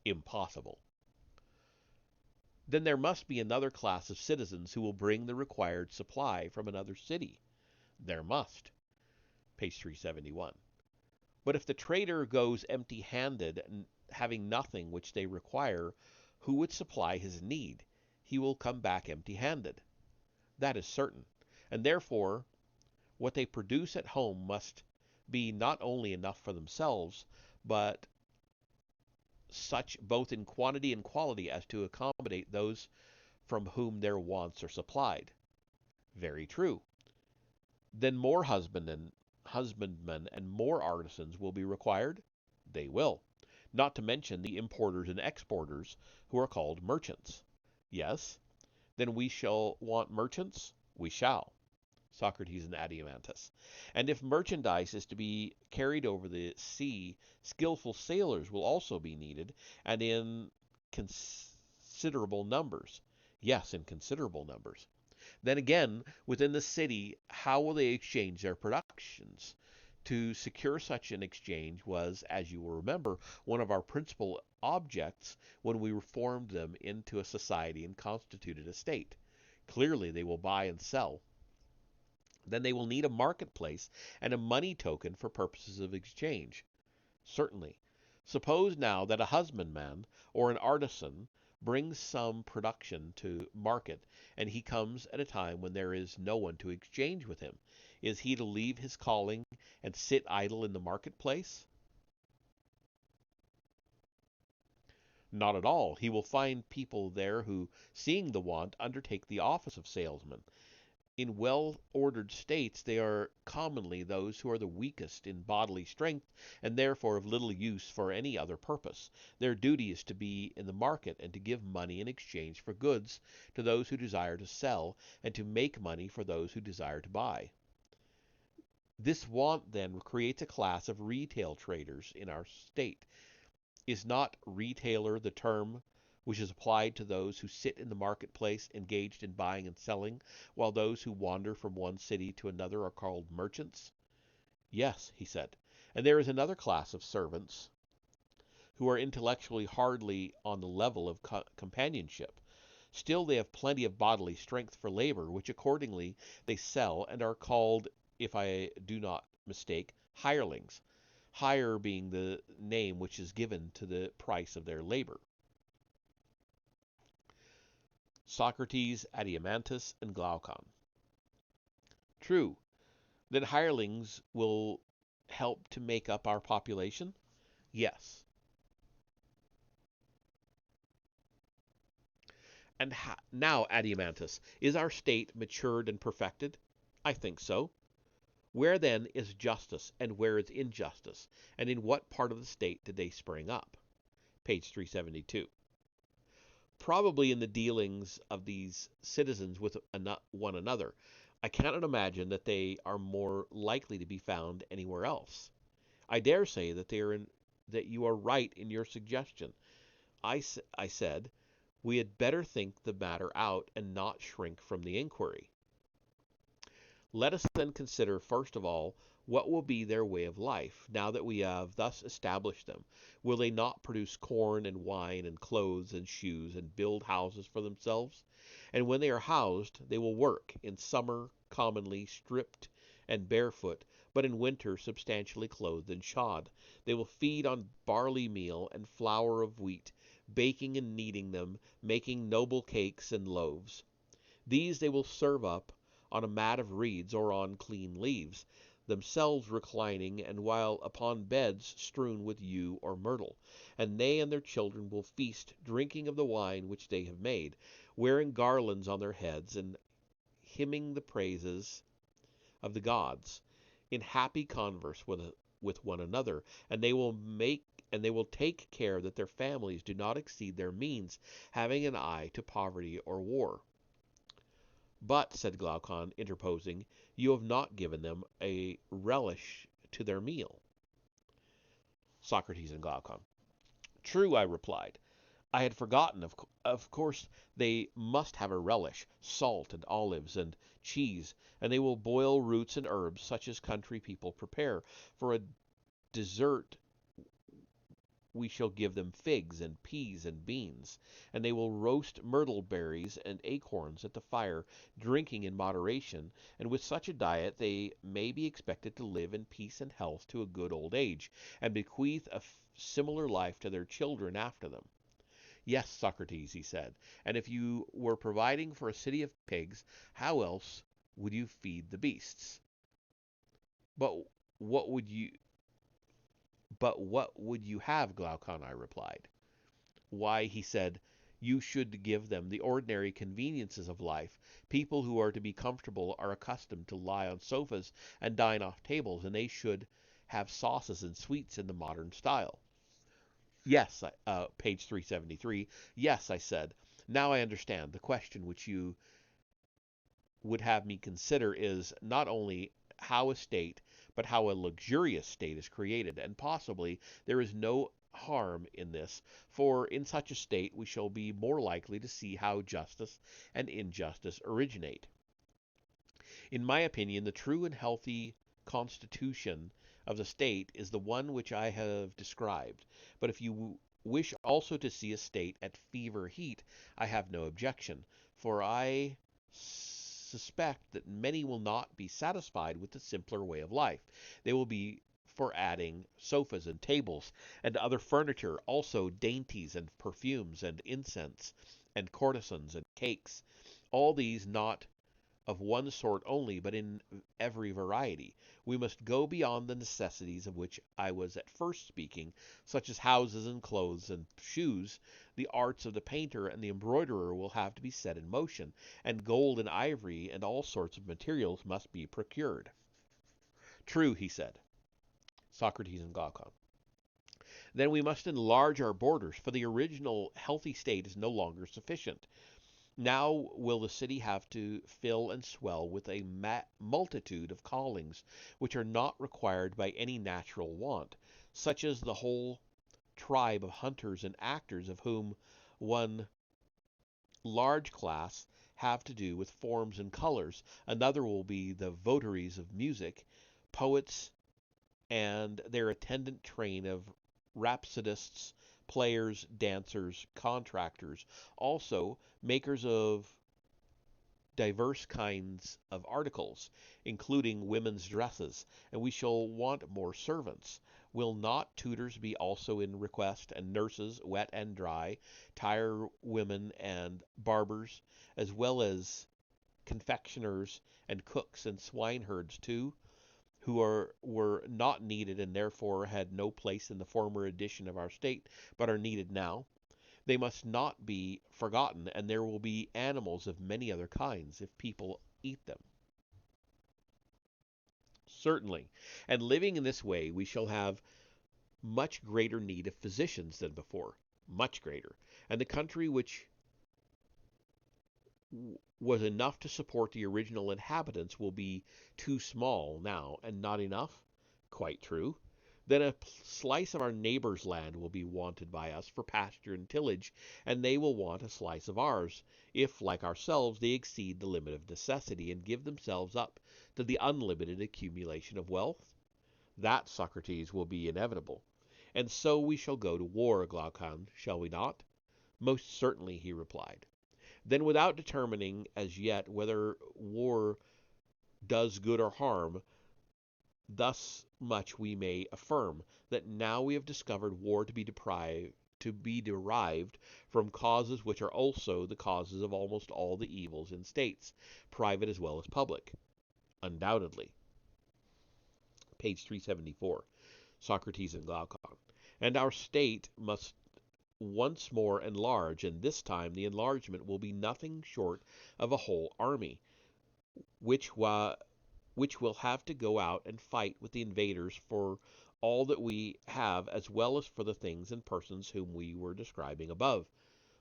[SPEAKER 2] Impossible. Then there must be another class of citizens who will bring the required supply from another city. There must. Page 371. But if the trader goes empty-handed, having nothing which they require, who would supply his need? He will come back empty-handed. That is certain. And therefore, what they produce at home must be not only enough for themselves, but such both in quantity and quality as to accommodate those from whom their wants are supplied. Very true. Then more husbandmen and more artisans will be required? They will. Not to mention the importers and exporters, who are called merchants. Yes. Then we shall want merchants? We shall. Socrates and Adeimantus. And if merchandise is to be carried over the sea, skillful sailors will also be needed, and in considerable numbers. Yes, in considerable numbers. Then again, within the city, how will they exchange their productions? To secure such an exchange was, as you will remember, one of our principal objects when we reformed them into a society and constituted a state. Clearly, they will buy and sell. Then they will need a marketplace and a money token for purposes of exchange. Certainly. Suppose now that a husbandman or an artisan brings some production to market, and he comes at a time when there is no one to exchange with him. Is he to leave his calling and sit idle in the marketplace? Not at all. He will find people there who, seeing the want, undertake the office of salesman. In well-ordered states they are commonly those who are the weakest in bodily strength, and therefore of little use for any other purpose. Their duty is to be in the market, and to give money in exchange for goods to those who desire to sell, and to make money for those who desire to buy. This want, then, creates a class of retail traders in our state. Is not retailer the term which is applied to those who sit in the marketplace engaged in buying and selling, while those who wander from one city to another are called merchants? Yes, he said. And there is another class of servants who are intellectually hardly on the level of companionship. Still they have plenty of bodily strength for labor, which accordingly they sell, and are called, if I do not mistake, hirelings, hire being the name which is given to the price of their labor. Socrates, Adeimantus, and Glaucon. True. Then hirelings will help to make up our population? Yes. And now, Adeimantus, is our state matured and perfected? I think so. Where then is justice, and where is injustice, and in what part of the state did they spring up? page 372. Probably in the dealings of these citizens with one another, I cannot imagine that they are more likely to be found anywhere else. I dare say that that you are right in your suggestion. I said, we had better think the matter out and not shrink from the inquiry. Let us then consider, first of all, what will be their way of life, now that we have thus established them. Will they not produce corn and wine and clothes and shoes and build houses for themselves? And when they are housed, they will work, in summer commonly stripped and barefoot, but in winter substantially clothed and shod. They will feed on barley meal and flour of wheat, baking and kneading them, making noble cakes and loaves. These they will serve up on a mat of reeds or on clean leaves, themselves reclining, and while upon beds strewn with yew or myrtle. And they and their children will feast, drinking of the wine which they have made, wearing garlands on their heads, and hymning the praises of the gods, in happy converse with one another, and they will take care that their families do not exceed their means, having an eye to poverty or war. But, said Glaucon, interposing, you have not given them a relish to their meal. Socrates and Glaucon. True, I replied. I had forgotten. Of course, they must have a relish, salt and olives and cheese, and they will boil roots and herbs such as country people prepare. For a dessert we shall give them figs and peas and beans, and they will roast myrtle berries and acorns at the fire, drinking in moderation, and with such a diet they may be expected to live in peace and health to a good old age, and bequeath a similar life to their children after them. Yes, Socrates, he said, and if you were providing for a city of pigs, how else would you feed the beasts? But what would you but what would you have, Glaucon? I replied. Why, he said, you should give them the ordinary conveniences of life. People who are to be comfortable are accustomed to lie on sofas and dine off tables, and they should have sauces and sweets in the modern style. Yes, page 373. Yes, I said. Now I understand. The question which you would have me consider is not only how a state, but how a luxurious state is created, and possibly there is no harm in this, for in such a state we shall be more likely to see how justice and injustice originate. In my opinion, the true and healthy constitution of the state is the one which I have described, but if you wish also to see a state at fever heat, I have no objection, for I suspect that many will not be satisfied with the simpler way of life. They will be for adding sofas and tables and other furniture, also dainties and perfumes and incense and courtesans and cakes, all these not of one sort only, but in every variety. We must go beyond the necessities of which I was at first speaking, such as houses and clothes and shoes. The arts of the painter and the embroiderer will have to be set in motion, and gold and ivory and all sorts of materials must be procured. True, he said. Socrates and Glaucon. Then we must enlarge our borders, for the original healthy state is no longer sufficient. Now will the city have to fill and swell with a multitude of callings which are not required by any natural want, such as the whole tribe of hunters and actors, of whom one large class have to do with forms and colors, another will be the votaries of music, poets, and their attendant train of rhapsodists, players, dancers, contractors, also makers of diverse kinds of articles, including women's dresses, and we shall want more servants. Will not tutors be also in request, and nurses, wet and dry, tire women and barbers, as well as confectioners and cooks and swineherds too, were not needed and therefore had no place in the former edition of our state, but are needed now? They must not be forgotten, and there will be animals of many other kinds, if people eat them. Certainly. And living in this way, we shall have much greater need of physicians than before. much greater. And the country which was enough to support the original inhabitants will be too small now and not enough? Quite true. Then a slice of our neighbor's land will be wanted by us for pasture and tillage, and they will want a slice of ours, if, like ourselves, they exceed the limit of necessity and give themselves up to the unlimited accumulation of wealth. That, Socrates, will be inevitable. And so we shall go to war, Glaucon, shall we not? Most certainly, he replied. Then, without determining as yet whether war does good or harm, thus much we may affirm, that now we have discovered war to be derived from causes which are also the causes of almost all the evils in states, private as well as public. Undoubtedly. Page 374. Socrates and Glaucon. And our state must once more enlarge, and this time the enlargement will be nothing short of a whole army, which will have to go out and fight with the invaders for all that we have, as well as for the things and persons whom we were describing above.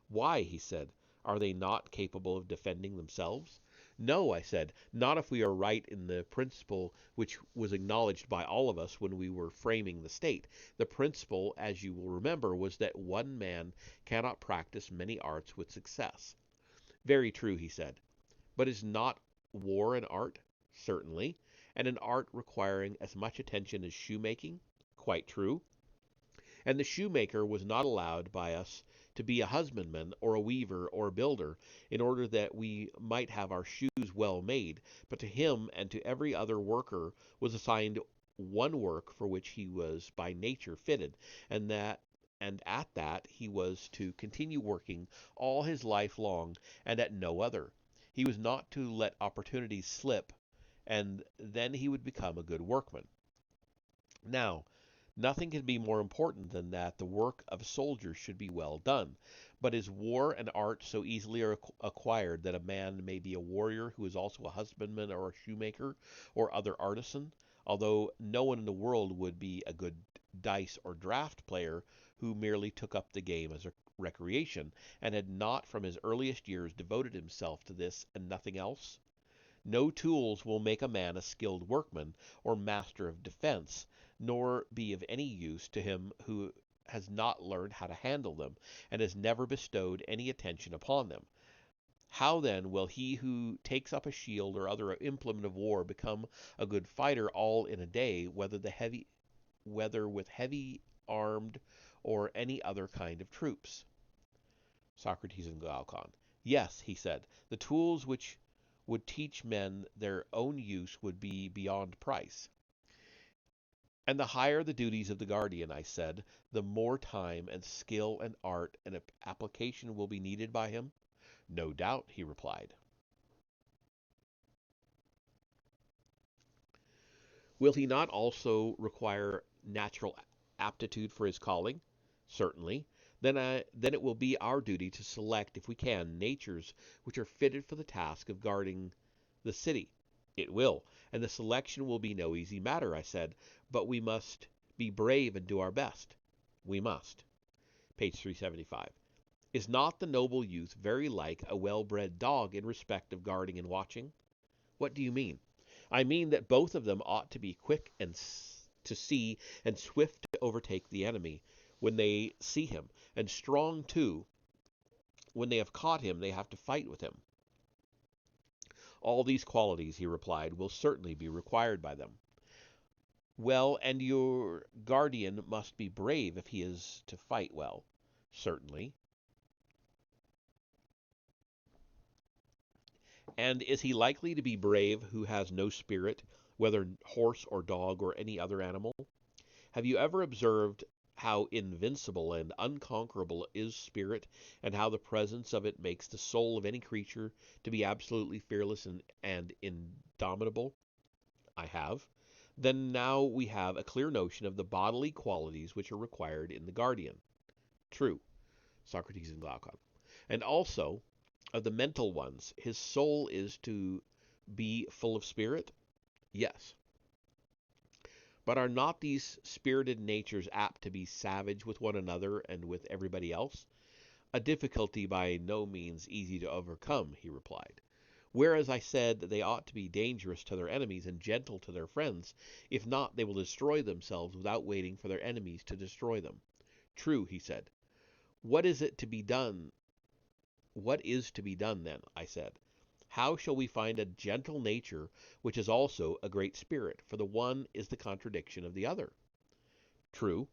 [SPEAKER 2] Why, he said, are they not capable of defending themselves? No, I said, not if we are right in the principle which was acknowledged by all of us when we were framing the state. The principle, as you will remember, was that one man cannot practice many arts with success. Very true, he said. But is not war an art? Certainly. And an art requiring as much attention as shoemaking? Quite true. And the shoemaker was not allowed by us to be a husbandman or a weaver or a builder, in order that we might have our shoes well made, but to him and to every other worker was assigned one work for which he was by nature fitted, and at that he was to continue working all his life long, and at no other. He was not to let opportunities slip, and then he would become a good workman. Now, nothing can be more important than that the work of a soldier should be well done. But is war and art so easily acquired that a man may be a warrior who is also a husbandman or a shoemaker or other artisan? Although no one in the world would be a good dice or draft player who merely took up the game as a recreation, and had not from his earliest years devoted himself to this and nothing else? No tools will make a man a skilled workman or master of defense, nor be of any use to him who has not learned how to handle them, and has never bestowed any attention upon them. How then will he who takes up a shield or other implement of war become a good fighter all in a day, whether with heavy armed or any other kind of troops? Socrates and Glaucon. Yes, he said, the tools which would teach men their own use would be beyond price. And the higher the duties of the guardian, I said, the more time and skill and art and application will be needed by him? No doubt, he replied. Will he not also require natural aptitude for his calling? Certainly. Then it will be our duty to select, if we can, natures which are fitted for the task of guarding the city. It will, and the selection will be no easy matter, I said, but we must be brave and do our best. We must. Page 375. Is not the noble youth very like a well-bred dog in respect of guarding and watching? What do you mean? I mean that both of them ought to be quick and to see and swift to overtake the enemy when they see him, and strong too. When they have caught him, they have to fight with him. All these qualities, he replied, will certainly be required by them. Well, and your guardian must be brave if he is to fight well. Certainly. And is he likely to be brave who has no spirit, whether horse or dog or any other animal? Have you ever observed how invincible and unconquerable is spirit, and how the presence of it makes the soul of any creature to be absolutely fearless and indomitable? I have. Then now we have a clear notion of the bodily qualities which are required in the guardian. True. Socrates and Glaucon. And also of the mental ones. His soul is to be full of spirit? Yes. But are not these spirited natures apt to be savage with one another and with everybody else? A difficulty by no means easy to overcome, he replied. Whereas I said that they ought to be dangerous to their enemies and gentle to their friends, if not, they will destroy themselves without waiting for their enemies to destroy them. True, he said. What is it to be done? What is to be done then? I said. How shall we find a gentle nature which is also a great spirit? For the one is the contradiction of the other. True.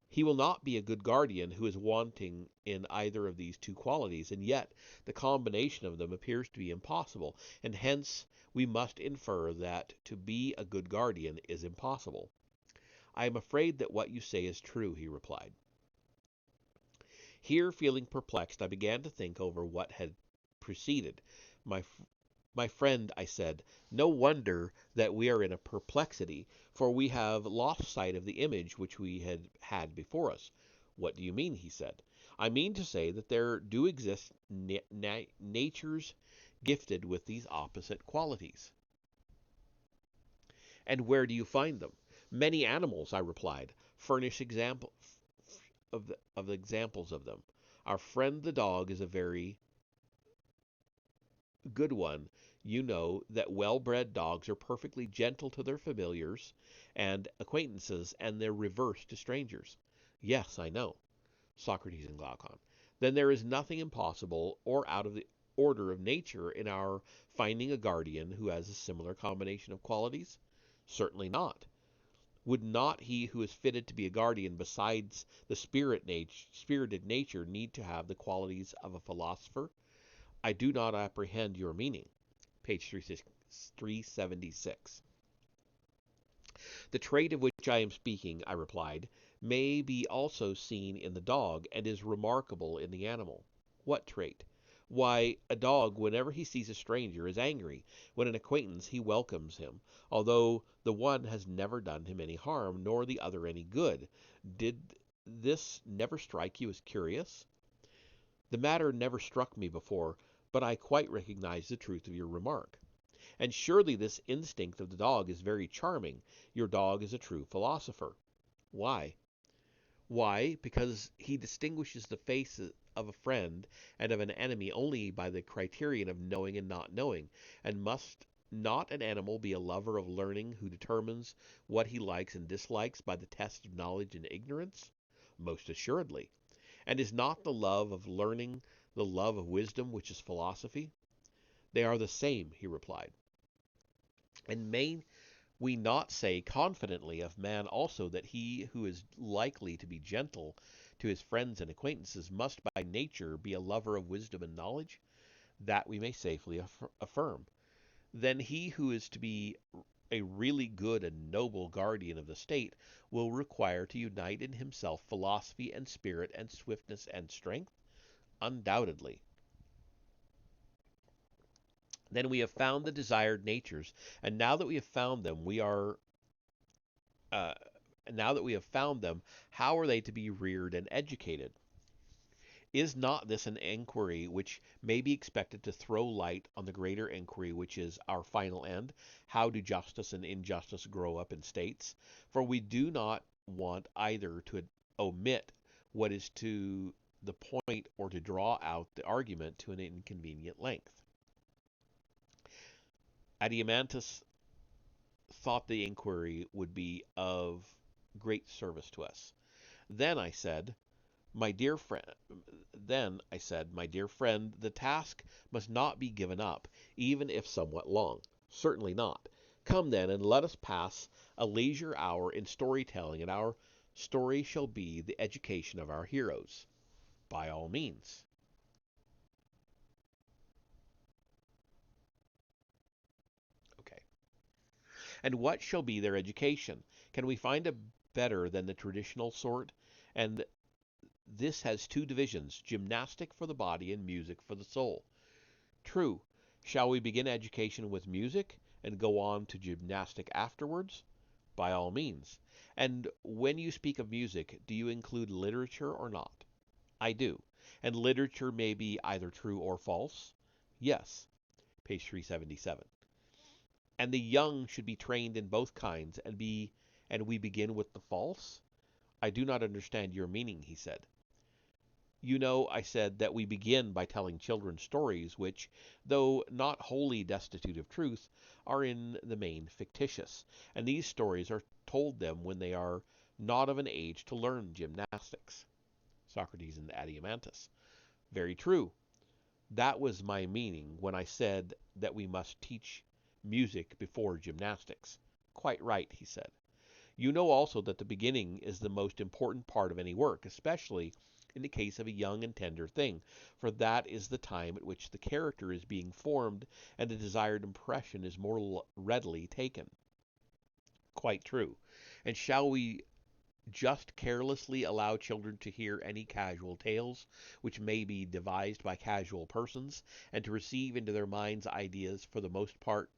[SPEAKER 2] He will not be a good guardian who is wanting in either of these two qualities, and yet the combination of them appears to be impossible, and hence we must infer that to be a good guardian is impossible. I am afraid that what you say is true, he replied. Here, feeling perplexed, I began to think over what had preceded. My My friend, I said, no wonder that we are in a perplexity, for we have lost sight of the image which we had before us. What do you mean? He said. I mean to say that there do exist natures gifted with these opposite qualities. And where do you find them? Many animals, I replied, furnish of the examples of them. Our friend the dog is a very good one. You know that well-bred dogs are perfectly gentle to their familiars and acquaintances, and their reverse to strangers. Yes, I know. Socrates and Glaucon. Then there is nothing impossible or out of the order of nature in our finding a guardian who has a similar combination of qualities? Certainly not. Would not he who is fitted to be a guardian besides the spirited nature need to have the qualities of a philosopher? I do not apprehend your meaning. Page 376. The trait of which I am speaking, I replied, may be also seen in the dog, and is remarkable in the animal. What trait? Why, a dog, whenever he sees a stranger, is angry. When an acquaintance, he welcomes him, although the one has never done him any harm, nor the other any good. Did this never strike you as curious? The matter never struck me before, but I quite recognize the truth of your remark. And surely this instinct of the dog is very charming. Your dog is a true philosopher. Why? Why? Because he distinguishes the face of a friend and of an enemy only by the criterion of knowing and not knowing. And must not an animal be a lover of learning who determines what he likes and dislikes by the test of knowledge and ignorance? Most assuredly. And is not the love of learning the love of wisdom, which is philosophy? They are the same, he replied. And may we not say confidently of man also that he who is likely to be gentle to his friends and acquaintances must by nature be a lover of wisdom and knowledge? That we may safely affirm. Then he who is to be a really good and noble guardian of the state will require to unite in himself philosophy and spirit and swiftness and strength? Undoubtedly. Then we have found the desired natures, and now that we have found them, uh, how are they to be reared and educated? Is not this an inquiry which may be expected to throw light on the greater inquiry which is our final end? How do justice and injustice grow up in states? For we do not want either to omit what is to the point or to draw out the argument to an inconvenient length. Adeimantus thought the inquiry would be of great service to us. Then I said, my dear friend, the task must not be given up, even if somewhat long. Certainly not. Come then, and let us pass a leisure hour in storytelling, and our story shall be the education of our heroes. By all means. Okay. And what shall be their education? Can we find a better than the traditional sort? And this has two divisions, gymnastic for the body and music for the soul. True. Shall we begin education with music and go on to gymnastic afterwards? By all means. And when you speak of music, do you include literature or not? I do. And literature may be either true or false? Yes. Page 377. And the young should be trained in both kinds, and we begin with the false? I do not understand your meaning, he said. You know, I said, that we begin by telling children stories which, though not wholly destitute of truth, are in the main fictitious, and these stories are told them when they are not of an age to learn gymnastics. Socrates and Adeimantus. Very true. That was my meaning when I said that we must teach music before gymnastics. Quite right, he said. You know also that the beginning is the most important part of any work, especially in the case of a young and tender thing, for that is the time at which the character is being formed and the desired impression is more readily taken. Quite true. And shall we just carelessly allow children to hear any casual tales which may be devised by casual persons, and to receive into their minds ideas for the most part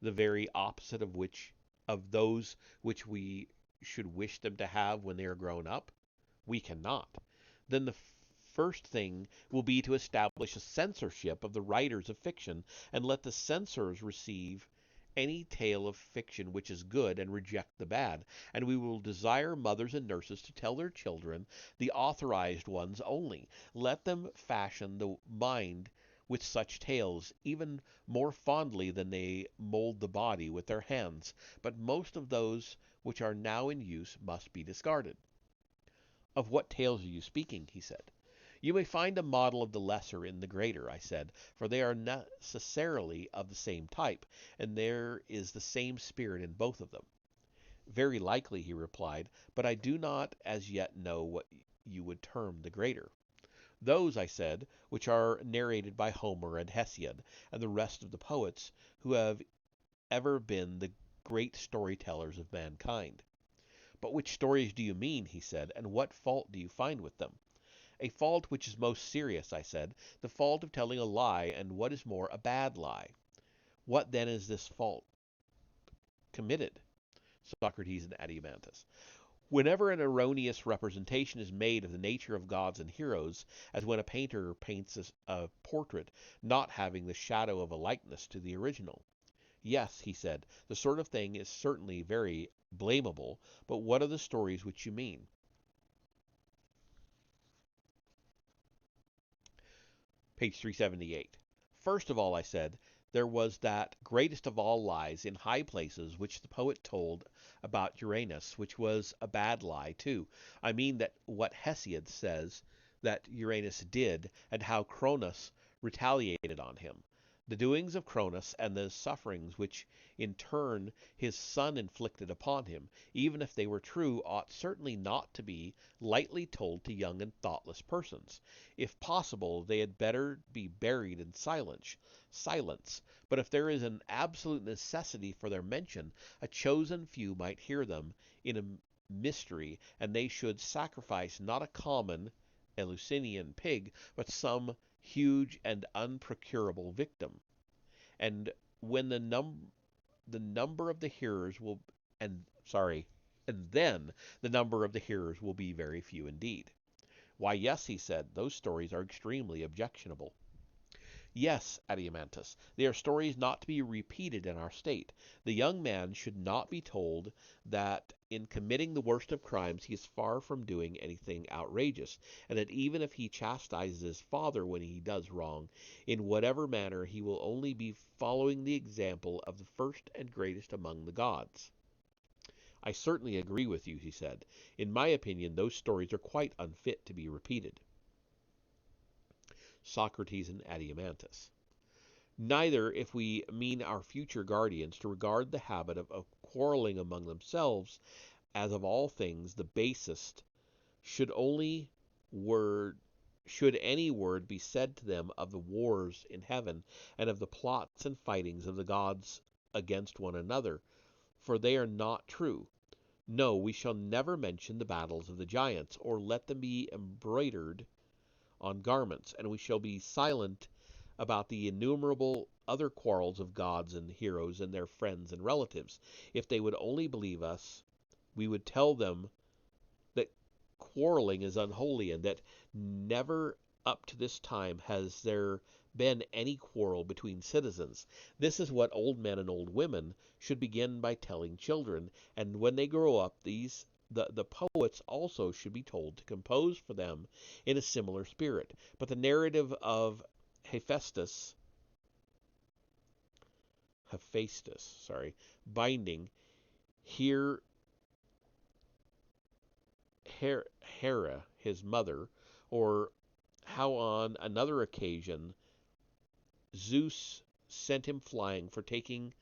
[SPEAKER 2] the very opposite of those which we should wish them to have when they are grown up? We cannot. Then the first thing will be to establish a censorship of the writers of fiction, and let the censors receive any tale of fiction which is good and reject the bad, and we will desire mothers and nurses to tell their children the authorized ones only. Let them fashion the mind with such tales, even more fondly than they mold the body with their hands, but most of those which are now in use must be discarded. Of what tales are you speaking? He said. You may find a model of the lesser in the greater, I said, for they are necessarily of the same type, and there is the same spirit in both of them. Very likely, he replied, but I do not as yet know what you would term the greater. Those, I said, which are narrated by Homer and Hesiod, and the rest of the poets who have ever been the great storytellers of mankind. But which stories do you mean? He said, and what fault do you find with them? A fault which is most serious, I said, the fault of telling a lie, and what is more, a bad lie. What then is this fault committed? Socrates and Adeimantus. Whenever an erroneous representation is made of the nature of gods and heroes, as when a painter paints a portrait not having the shadow of a likeness to the original. Yes, he said, the sort of thing is certainly very blamable, but what are the stories which you mean? Page 378. First of all, I said, there was that greatest of all lies in high places which the poet told about Uranus, which was a bad lie, too. I mean that what Hesiod says that Uranus did, and how Cronus retaliated on him. The doings of Cronus and the sufferings which in turn his son inflicted upon him, even if they were true, ought certainly not to be lightly told to young and thoughtless persons. If possible, they had better be buried in silence. But if there is an absolute necessity for their mention, a chosen few might hear them in a mystery, and they should sacrifice not a common Eleusinian pig, but some huge and unprocurable victim. And when the number of the hearers will and sorry, and then the number of the hearers will be very few indeed. Why, yes, he said, those stories are extremely objectionable. Yes, Adeimantus, they are stories not to be repeated in our state. The young man should not be told that in committing the worst of crimes he is far from doing anything outrageous, and that even if he chastises his father when he does wrong, in whatever manner he will only be following the example of the first and greatest among the gods. I certainly agree with you, he said. In my opinion, those stories are quite unfit to be repeated. Socrates and Adeimantus. Neither, if we mean our future guardians to regard the habit of quarreling among themselves as of all things the basest, should only word should any word be said to them of the wars in heaven, and of the plots and fightings of the gods against one another, for they are not true. No, we shall never mention the battles of the giants, or let them be embroidered on garments, and we shall be silent about the innumerable other quarrels of gods and heroes and their friends and relatives. If they would only believe us, we would tell them that quarreling is unholy, and that never up to this time has there been any quarrel between citizens. This is what old men and old women should begin by telling children, and when they grow up, the poets also should be told to compose for them in a similar spirit. But the narrative of Hephaestus, binding here Hera, his mother, or how on another occasion Zeus sent him flying for taking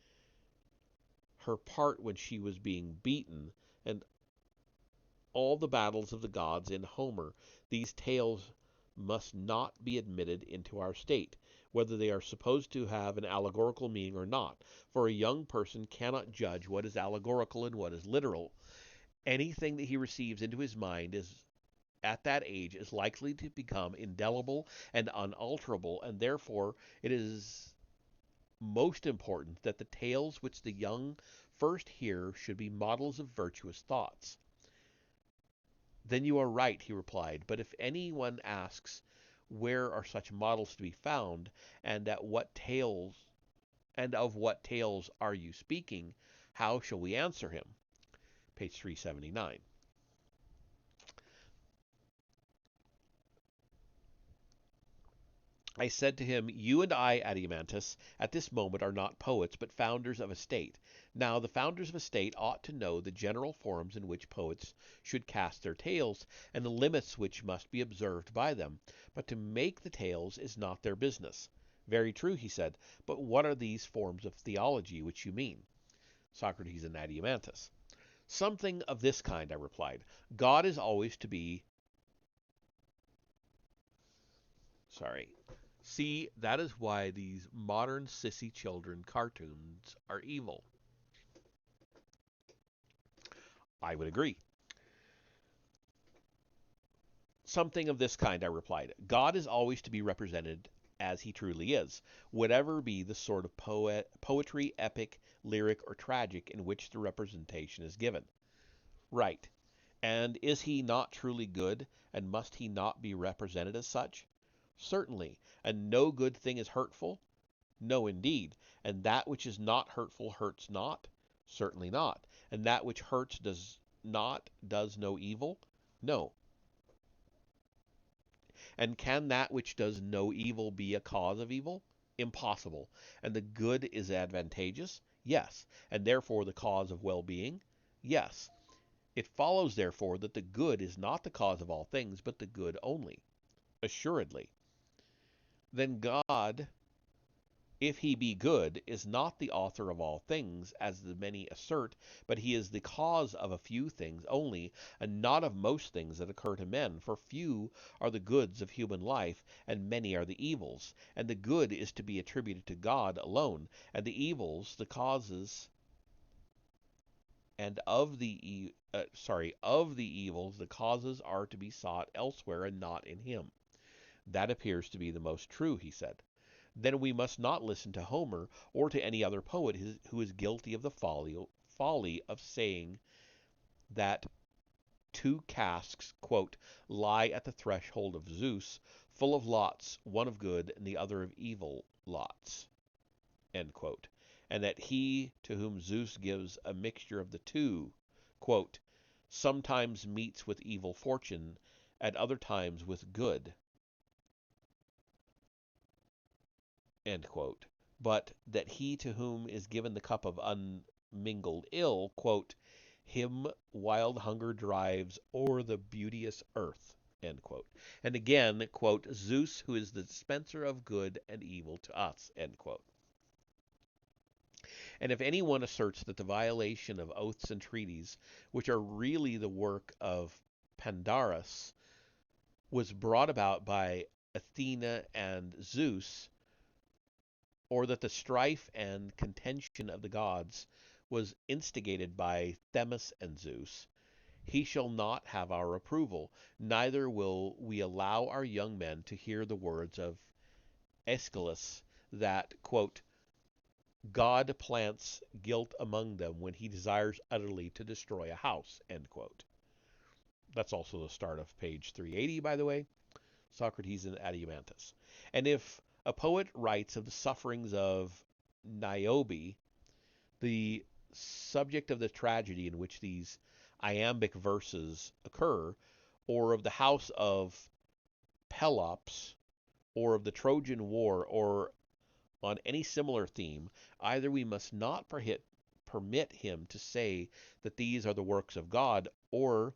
[SPEAKER 2] her part when she was being beaten, and all the battles of the gods in Homer. These tales must not be admitted into our state, whether they are supposed to have an allegorical meaning or not, for a young person cannot judge what is allegorical and what is literal. Anything that he receives into his mind is at that age is likely to become indelible and unalterable, and therefore it is most important that the tales which the young first hear should be models of virtuous thoughts. Then you are right, he replied, but if anyone asks where are such models to be found, and at what tales and of what tales are you speaking, how shall we answer him? Page 379. I said to him, You and I, Adeimantus, at this moment are not poets, but founders of a state. Now, the founders of a state ought to know the general forms in which poets should cast their tales, and the limits which must be observed by them. But to make the tales is not their business. Very true, he said, but what are these forms of theology which you mean? Socrates and Adeimantus. Something of this kind, I replied. God is always to be Sorry. See, that is why these modern sissy children cartoons are evil. I would agree. Something of this kind, I replied. God is always to be represented as he truly is, whatever be the sort of poetry, epic, lyric, or tragic in which the representation is given. Right. And is he not truly good, and must he not be represented as such? Certainly. And no good thing is hurtful? No, indeed. And that which is not hurtful hurts not? Certainly not. And that which hurts does no evil? No. And can that which does no evil be a cause of evil? Impossible. And the good is advantageous? Yes. And therefore the cause of well-being? Yes. It follows, therefore, that the good is not the cause of all things, but the good only. Assuredly. Then God, if he be good, is not the author of all things, as the many assert, but he is the cause of a few things only, and not of most things that occur to men. For few are the goods of human life, and many are the evils. And the good is to be attributed to God alone, and the evils the causes and of the evils the causes are to be sought elsewhere and not in him. That appears to be the most true, he said. Then we must not listen to Homer or to any other poet who is guilty of the folly of saying that two casks, quote, lie at the threshold of Zeus, full of lots, one of good and the other of evil lots, end quote, and that he to whom Zeus gives a mixture of the two, quote, sometimes meets with evil fortune, at other times with good, end quote, but that he to whom is given the cup of unmingled ill, quote, him wild hunger drives o'er the beauteous earth, end quote. And again, quote, Zeus, who is the dispenser of good and evil to us, end quote. And if anyone asserts that the violation of oaths and treaties, which are really the work of Pandarus, was brought about by Athena and Zeus, or that the strife and contention of the gods was instigated by Themis and Zeus, he shall not have our approval, neither will we allow our young men to hear the words of Aeschylus that, quote, God plants guilt among them when he desires utterly to destroy a house, end quote. That's also the start of page 380, by the way, Socrates and Adeimantus. And if A poet writes of the sufferings of Niobe, the subject of the tragedy in which these iambic verses occur, or of the house of Pelops, or of the Trojan War, or on any similar theme, either we must not permit him to say that these are the works of God, or,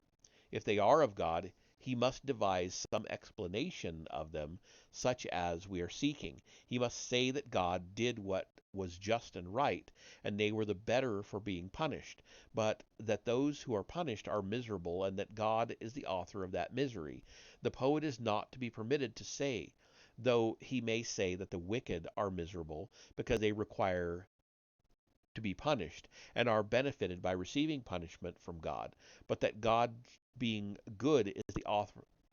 [SPEAKER 2] if they are of God, he must devise some explanation of them, such as we are seeking. He must say that God did what was just and right, and they were the better for being punished, but that those who are punished are miserable, and that God is the author of that misery. The poet is not to be permitted to say, though he may say that the wicked are miserable because they require to be punished and are benefited by receiving punishment from God, but that God being good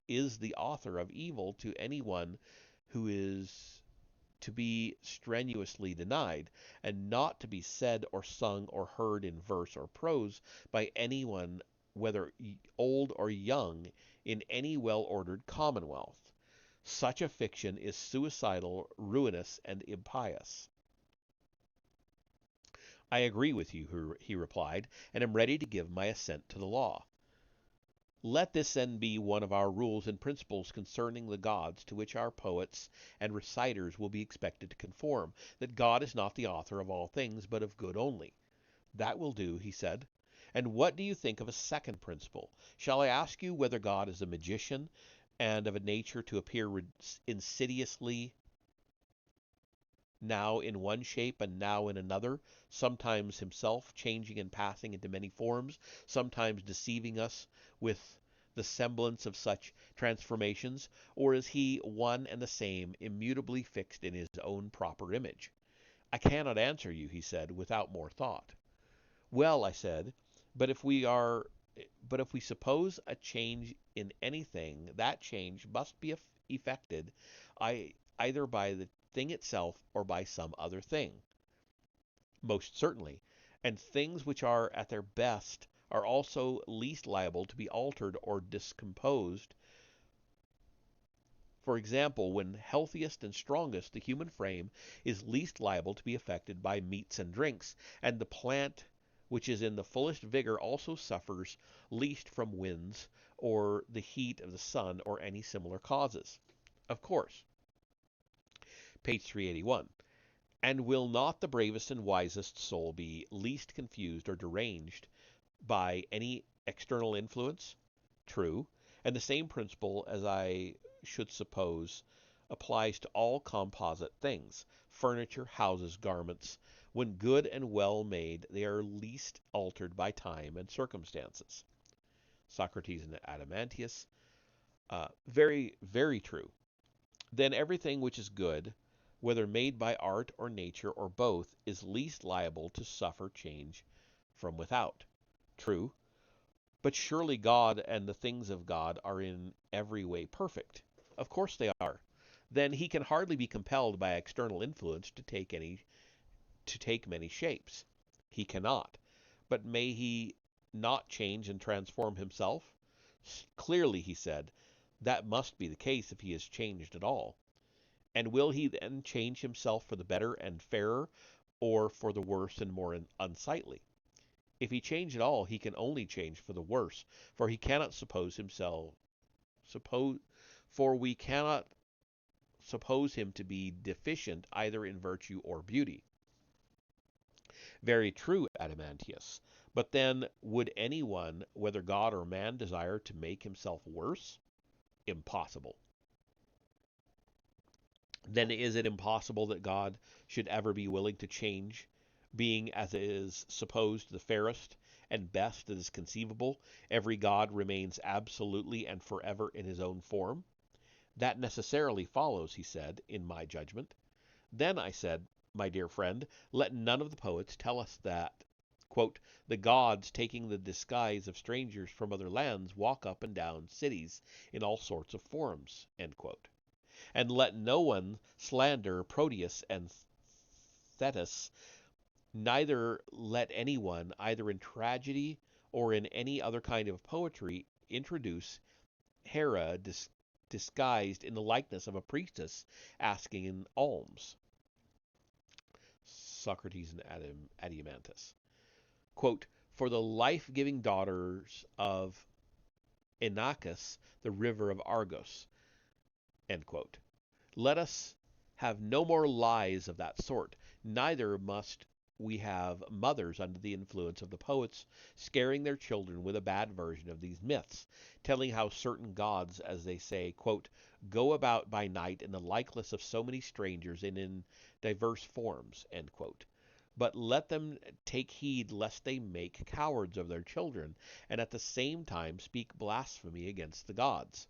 [SPEAKER 2] is the author of evil to anyone who is to be strenuously denied, and not to be said or sung or heard in verse or prose by anyone, whether old or young, in any well-ordered commonwealth. Such a fiction is suicidal, ruinous, and impious. I agree with you, he replied, and am ready to give my assent to the law. Let this then be one of our rules and principles concerning the gods to which our poets and reciters will be expected to conform, that God is not the author of all things, but of good only. That will do, he said. And what do you think of a second principle? Shall I ask you whether God is a magician, and of a nature to appear insidiously now in one shape and now in another, sometimes himself changing and passing into many forms, sometimes deceiving us with the semblance of such transformations, or is he one and the same, immutably fixed in his own proper image? I cannot answer you, he said, without more thought. Well, I said, but if we are but if we suppose a change in anything, that change must be effected either by the thing itself or by some other thing. Most certainly. And things which are at their best are also least liable to be altered or discomposed. For example, when healthiest and strongest, the human frame is least liable to be affected by meats and drinks, and the plant which is in the fullest vigor also suffers least from winds or the heat of the sun or any similar causes. Of course. Page 381. And will not the bravest and wisest soul be least confused or deranged by any external influence? True. And the same principle, as I should suppose, applies to all composite things, furniture, houses, garments. When good and well made, they are least altered by time and circumstances. Socrates and Adamantius. Very, very true. Then everything which is good, whether made by art or nature or both, is least liable to suffer change from without. True. But surely God and the things of God are in every way perfect. Of course they are. Then he can hardly be compelled by external influence to take many shapes. He cannot. But may he not change and transform himself? Clearly, he said, that must be the case if he is changed at all. And will he then change himself for the better and fairer, or for the worse and more unsightly? If he change at all, he can only change for the worse, for he cannot suppose for we cannot suppose him to be deficient either in virtue or beauty. Very true, Adamantius. But then, would anyone, whether God or man, desire to make himself worse? Impossible. Then is it impossible that God should ever be willing to change, being as is supposed the fairest and best that is conceivable? Every God remains absolutely and forever in his own form. That necessarily follows, he said, in my judgment. Then, I said, my dear friend, let none of the poets tell us that, quote, the gods, taking the disguise of strangers from other lands, walk up and down cities in all sorts of forms, end quote. And let no one slander Proteus and Thetis, neither let anyone, either in tragedy or in any other kind of poetry, introduce Hera disguised in the likeness of a priestess asking an alms. Socrates and Adeimantus. Quote, for the life-giving daughters of Inachus, the river of Argos. End quote. Let us have no more lies of that sort. Neither must we have mothers under the influence of the poets scaring their children with a bad version of these myths, telling how certain gods, as they say, quote, go about by night in the likeness of so many strangers and in diverse forms, end quote. But let them take heed lest they make cowards of their children, and at the same time speak blasphemy against the gods.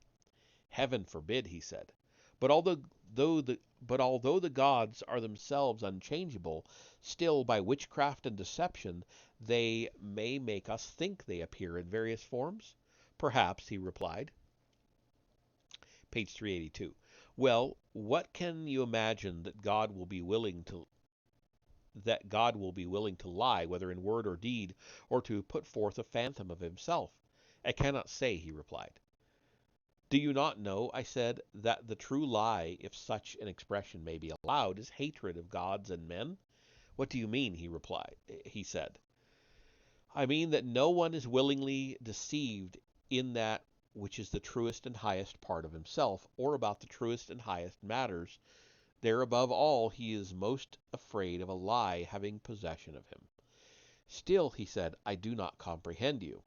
[SPEAKER 2] Heaven forbid, he said. But although the gods are themselves unchangeable, still by witchcraft and deception they may make us think they appear in various forms? Perhaps, he replied. Page 382. Well, what can you imagine that God will be willing to lie, whether in word or deed, or to put forth a phantom of himself? I cannot say, he replied. Do you not know, I said, that the true lie, if such an expression may be allowed, is hatred of gods and men? What do you mean? He said. I mean that no one is willingly deceived in that which is the truest and highest part of himself, or about the truest and highest matters. There above all he is most afraid of a lie having possession of him. Still, he said, I do not comprehend you.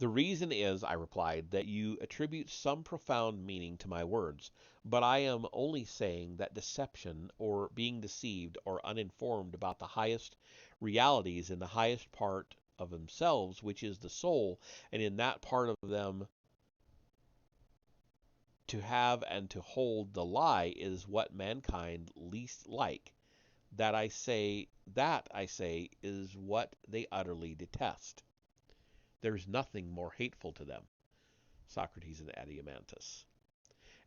[SPEAKER 2] The reason is, I replied, that you attribute some profound meaning to my words, but I am only saying that deception, or being deceived, or uninformed about the highest realities in the highest part of themselves, which is the soul, and in that part of them to have and to hold the lie is what mankind least like. That I say is what they utterly detest. There is nothing more hateful to them. Socrates and Adeimantus.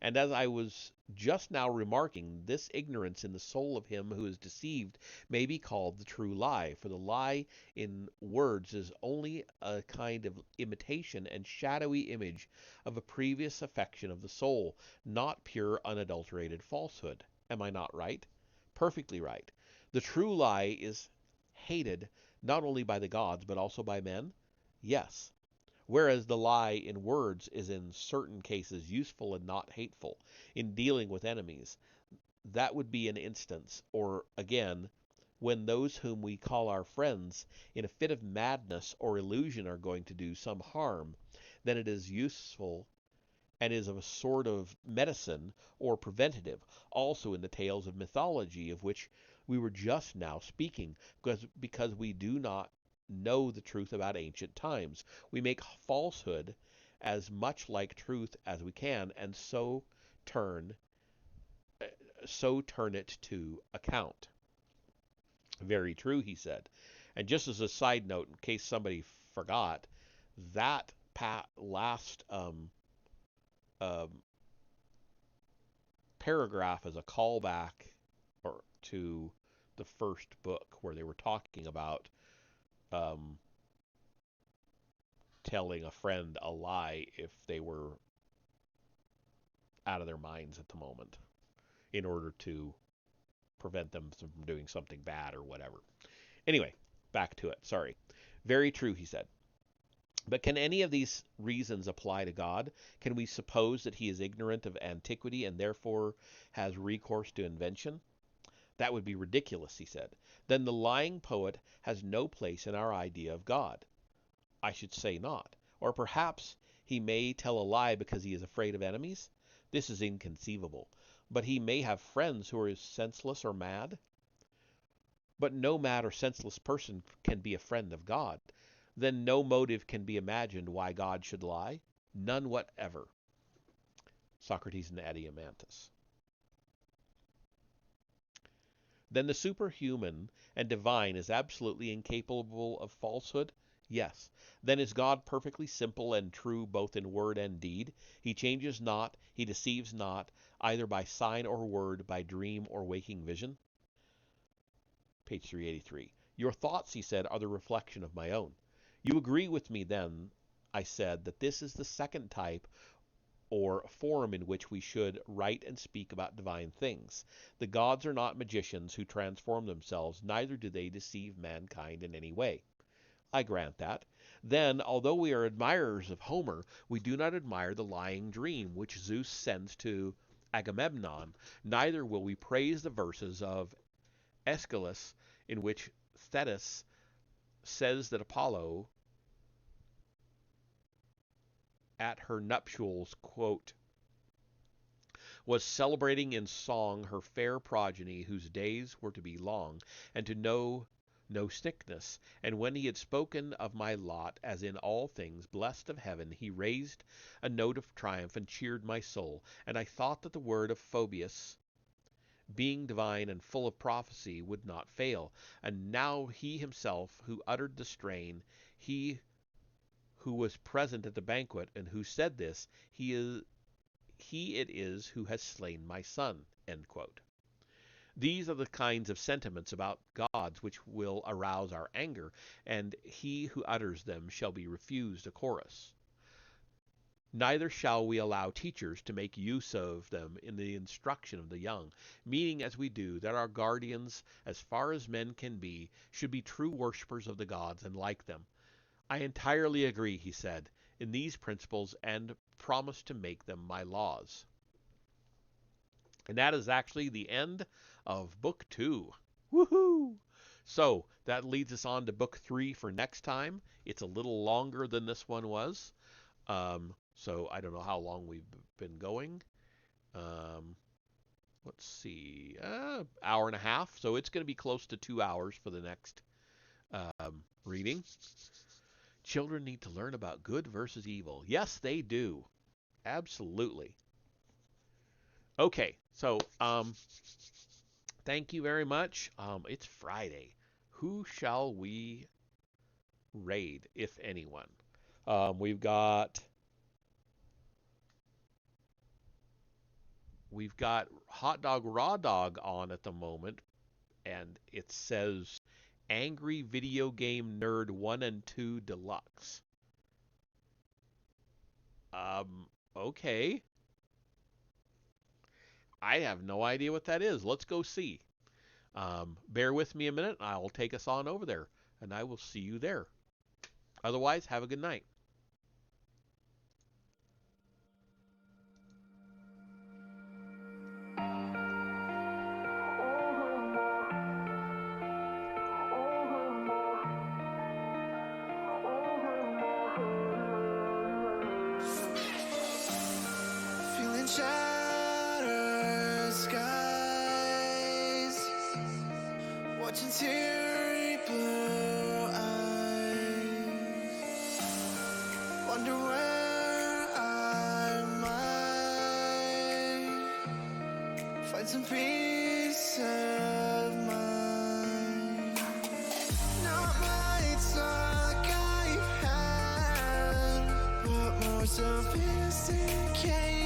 [SPEAKER 2] And as I was just now remarking, this ignorance in the soul of him who is deceived may be called the true lie, for the lie in words is only a kind of imitation and shadowy image of a previous affection of the soul, not pure unadulterated falsehood. Am I not right? Perfectly right. The true lie is hated not only by the gods, but also by men? Yes. Whereas the lie in words is in certain cases useful and not hateful in dealing with enemies. That would be an instance, or again, when those whom we call our friends in a fit of madness or illusion are going to do some harm, then it is useful and is of a sort of medicine or preventative, also in the tales of mythology of which we were just now speaking, because we do not know the truth about ancient times. We make falsehood as much like truth as we can, and turn turn it to account. Very true, he said. And just as a side note, in case somebody forgot, that last um, paragraph is a callback to the first book where they were talking about um, telling a friend a lie if they were out of their minds at the moment in order to prevent them from doing something bad or whatever. Anyway, back to it. Sorry. Very true, he said. But can any of these reasons apply to God? Can we suppose that he is ignorant of antiquity and therefore has recourse to invention? That would be ridiculous, he said. Then the lying poet has no place in our idea of God. I should say not. Or perhaps he may tell a lie because he is afraid of enemies? This is inconceivable. But he may have friends who are senseless or mad? But no mad or senseless person can be a friend of God. Then no motive can be imagined why God should lie? None whatever. Socrates and Adeimantus. Then the superhuman and divine is absolutely incapable of falsehood? Yes. Then is God perfectly simple and true both in word and deed? He changes not, he deceives not, either by sign or word, by dream or waking vision? Page 383. Your thoughts, he said, are the reflection of my own. You agree with me then, I said, that this is the second type or form in which we should write and speak about divine things. The gods are not magicians who transform themselves, neither do they deceive mankind in any way. I grant that. Then, although we are admirers of Homer, we do not admire the lying dream which Zeus sends to Agamemnon, neither will we praise the verses of Aeschylus in which Thetis says that Apollo, at her nuptials, quote, was celebrating in song her fair progeny whose days were to be long, and to know no sickness. And when he had spoken of my lot, as in all things blessed of heaven, he raised a note of triumph and cheered my soul. And I thought that the word of Phoebus, being divine and full of prophecy, would not fail. And now he himself who uttered the strain, he who was present at the banquet, and who said this, he it is who has slain my son. End quote. These are the kinds of sentiments about gods which will arouse our anger, and he who utters them shall be refused a chorus. Neither shall we allow teachers to make use of them in the instruction of the young, meaning as we do that our guardians, as far as men can be, should be true worshippers of the gods and like them. I entirely agree, he said, in these principles and promise to make them my laws. And that is actually the end of Book 2. Woohoo! So that leads us on to Book 3 for next time. It's a little longer than this one was. So I don't know how long we've been going. Let's see, hour and a half. So it's going to be close to 2 hours for the next reading. Children need to learn about good versus evil. Yes, they do. Absolutely. Okay, so thank you very much. It's Friday. Who shall we raid, if anyone? We've got Hot Dog Raw Dog on at the moment, and it says Angry Video Game Nerd 1 and 2 Deluxe. Okay. I have no idea what that is. Let's go see. Bear with me a minute. I'll take us on over there, and I will see you there. Otherwise, have a good night.
[SPEAKER 1] Feeling shattered skies, watching teary blue eyes, wonder where I might find some peace of mind. Not lights like I've had, but more sophisticated.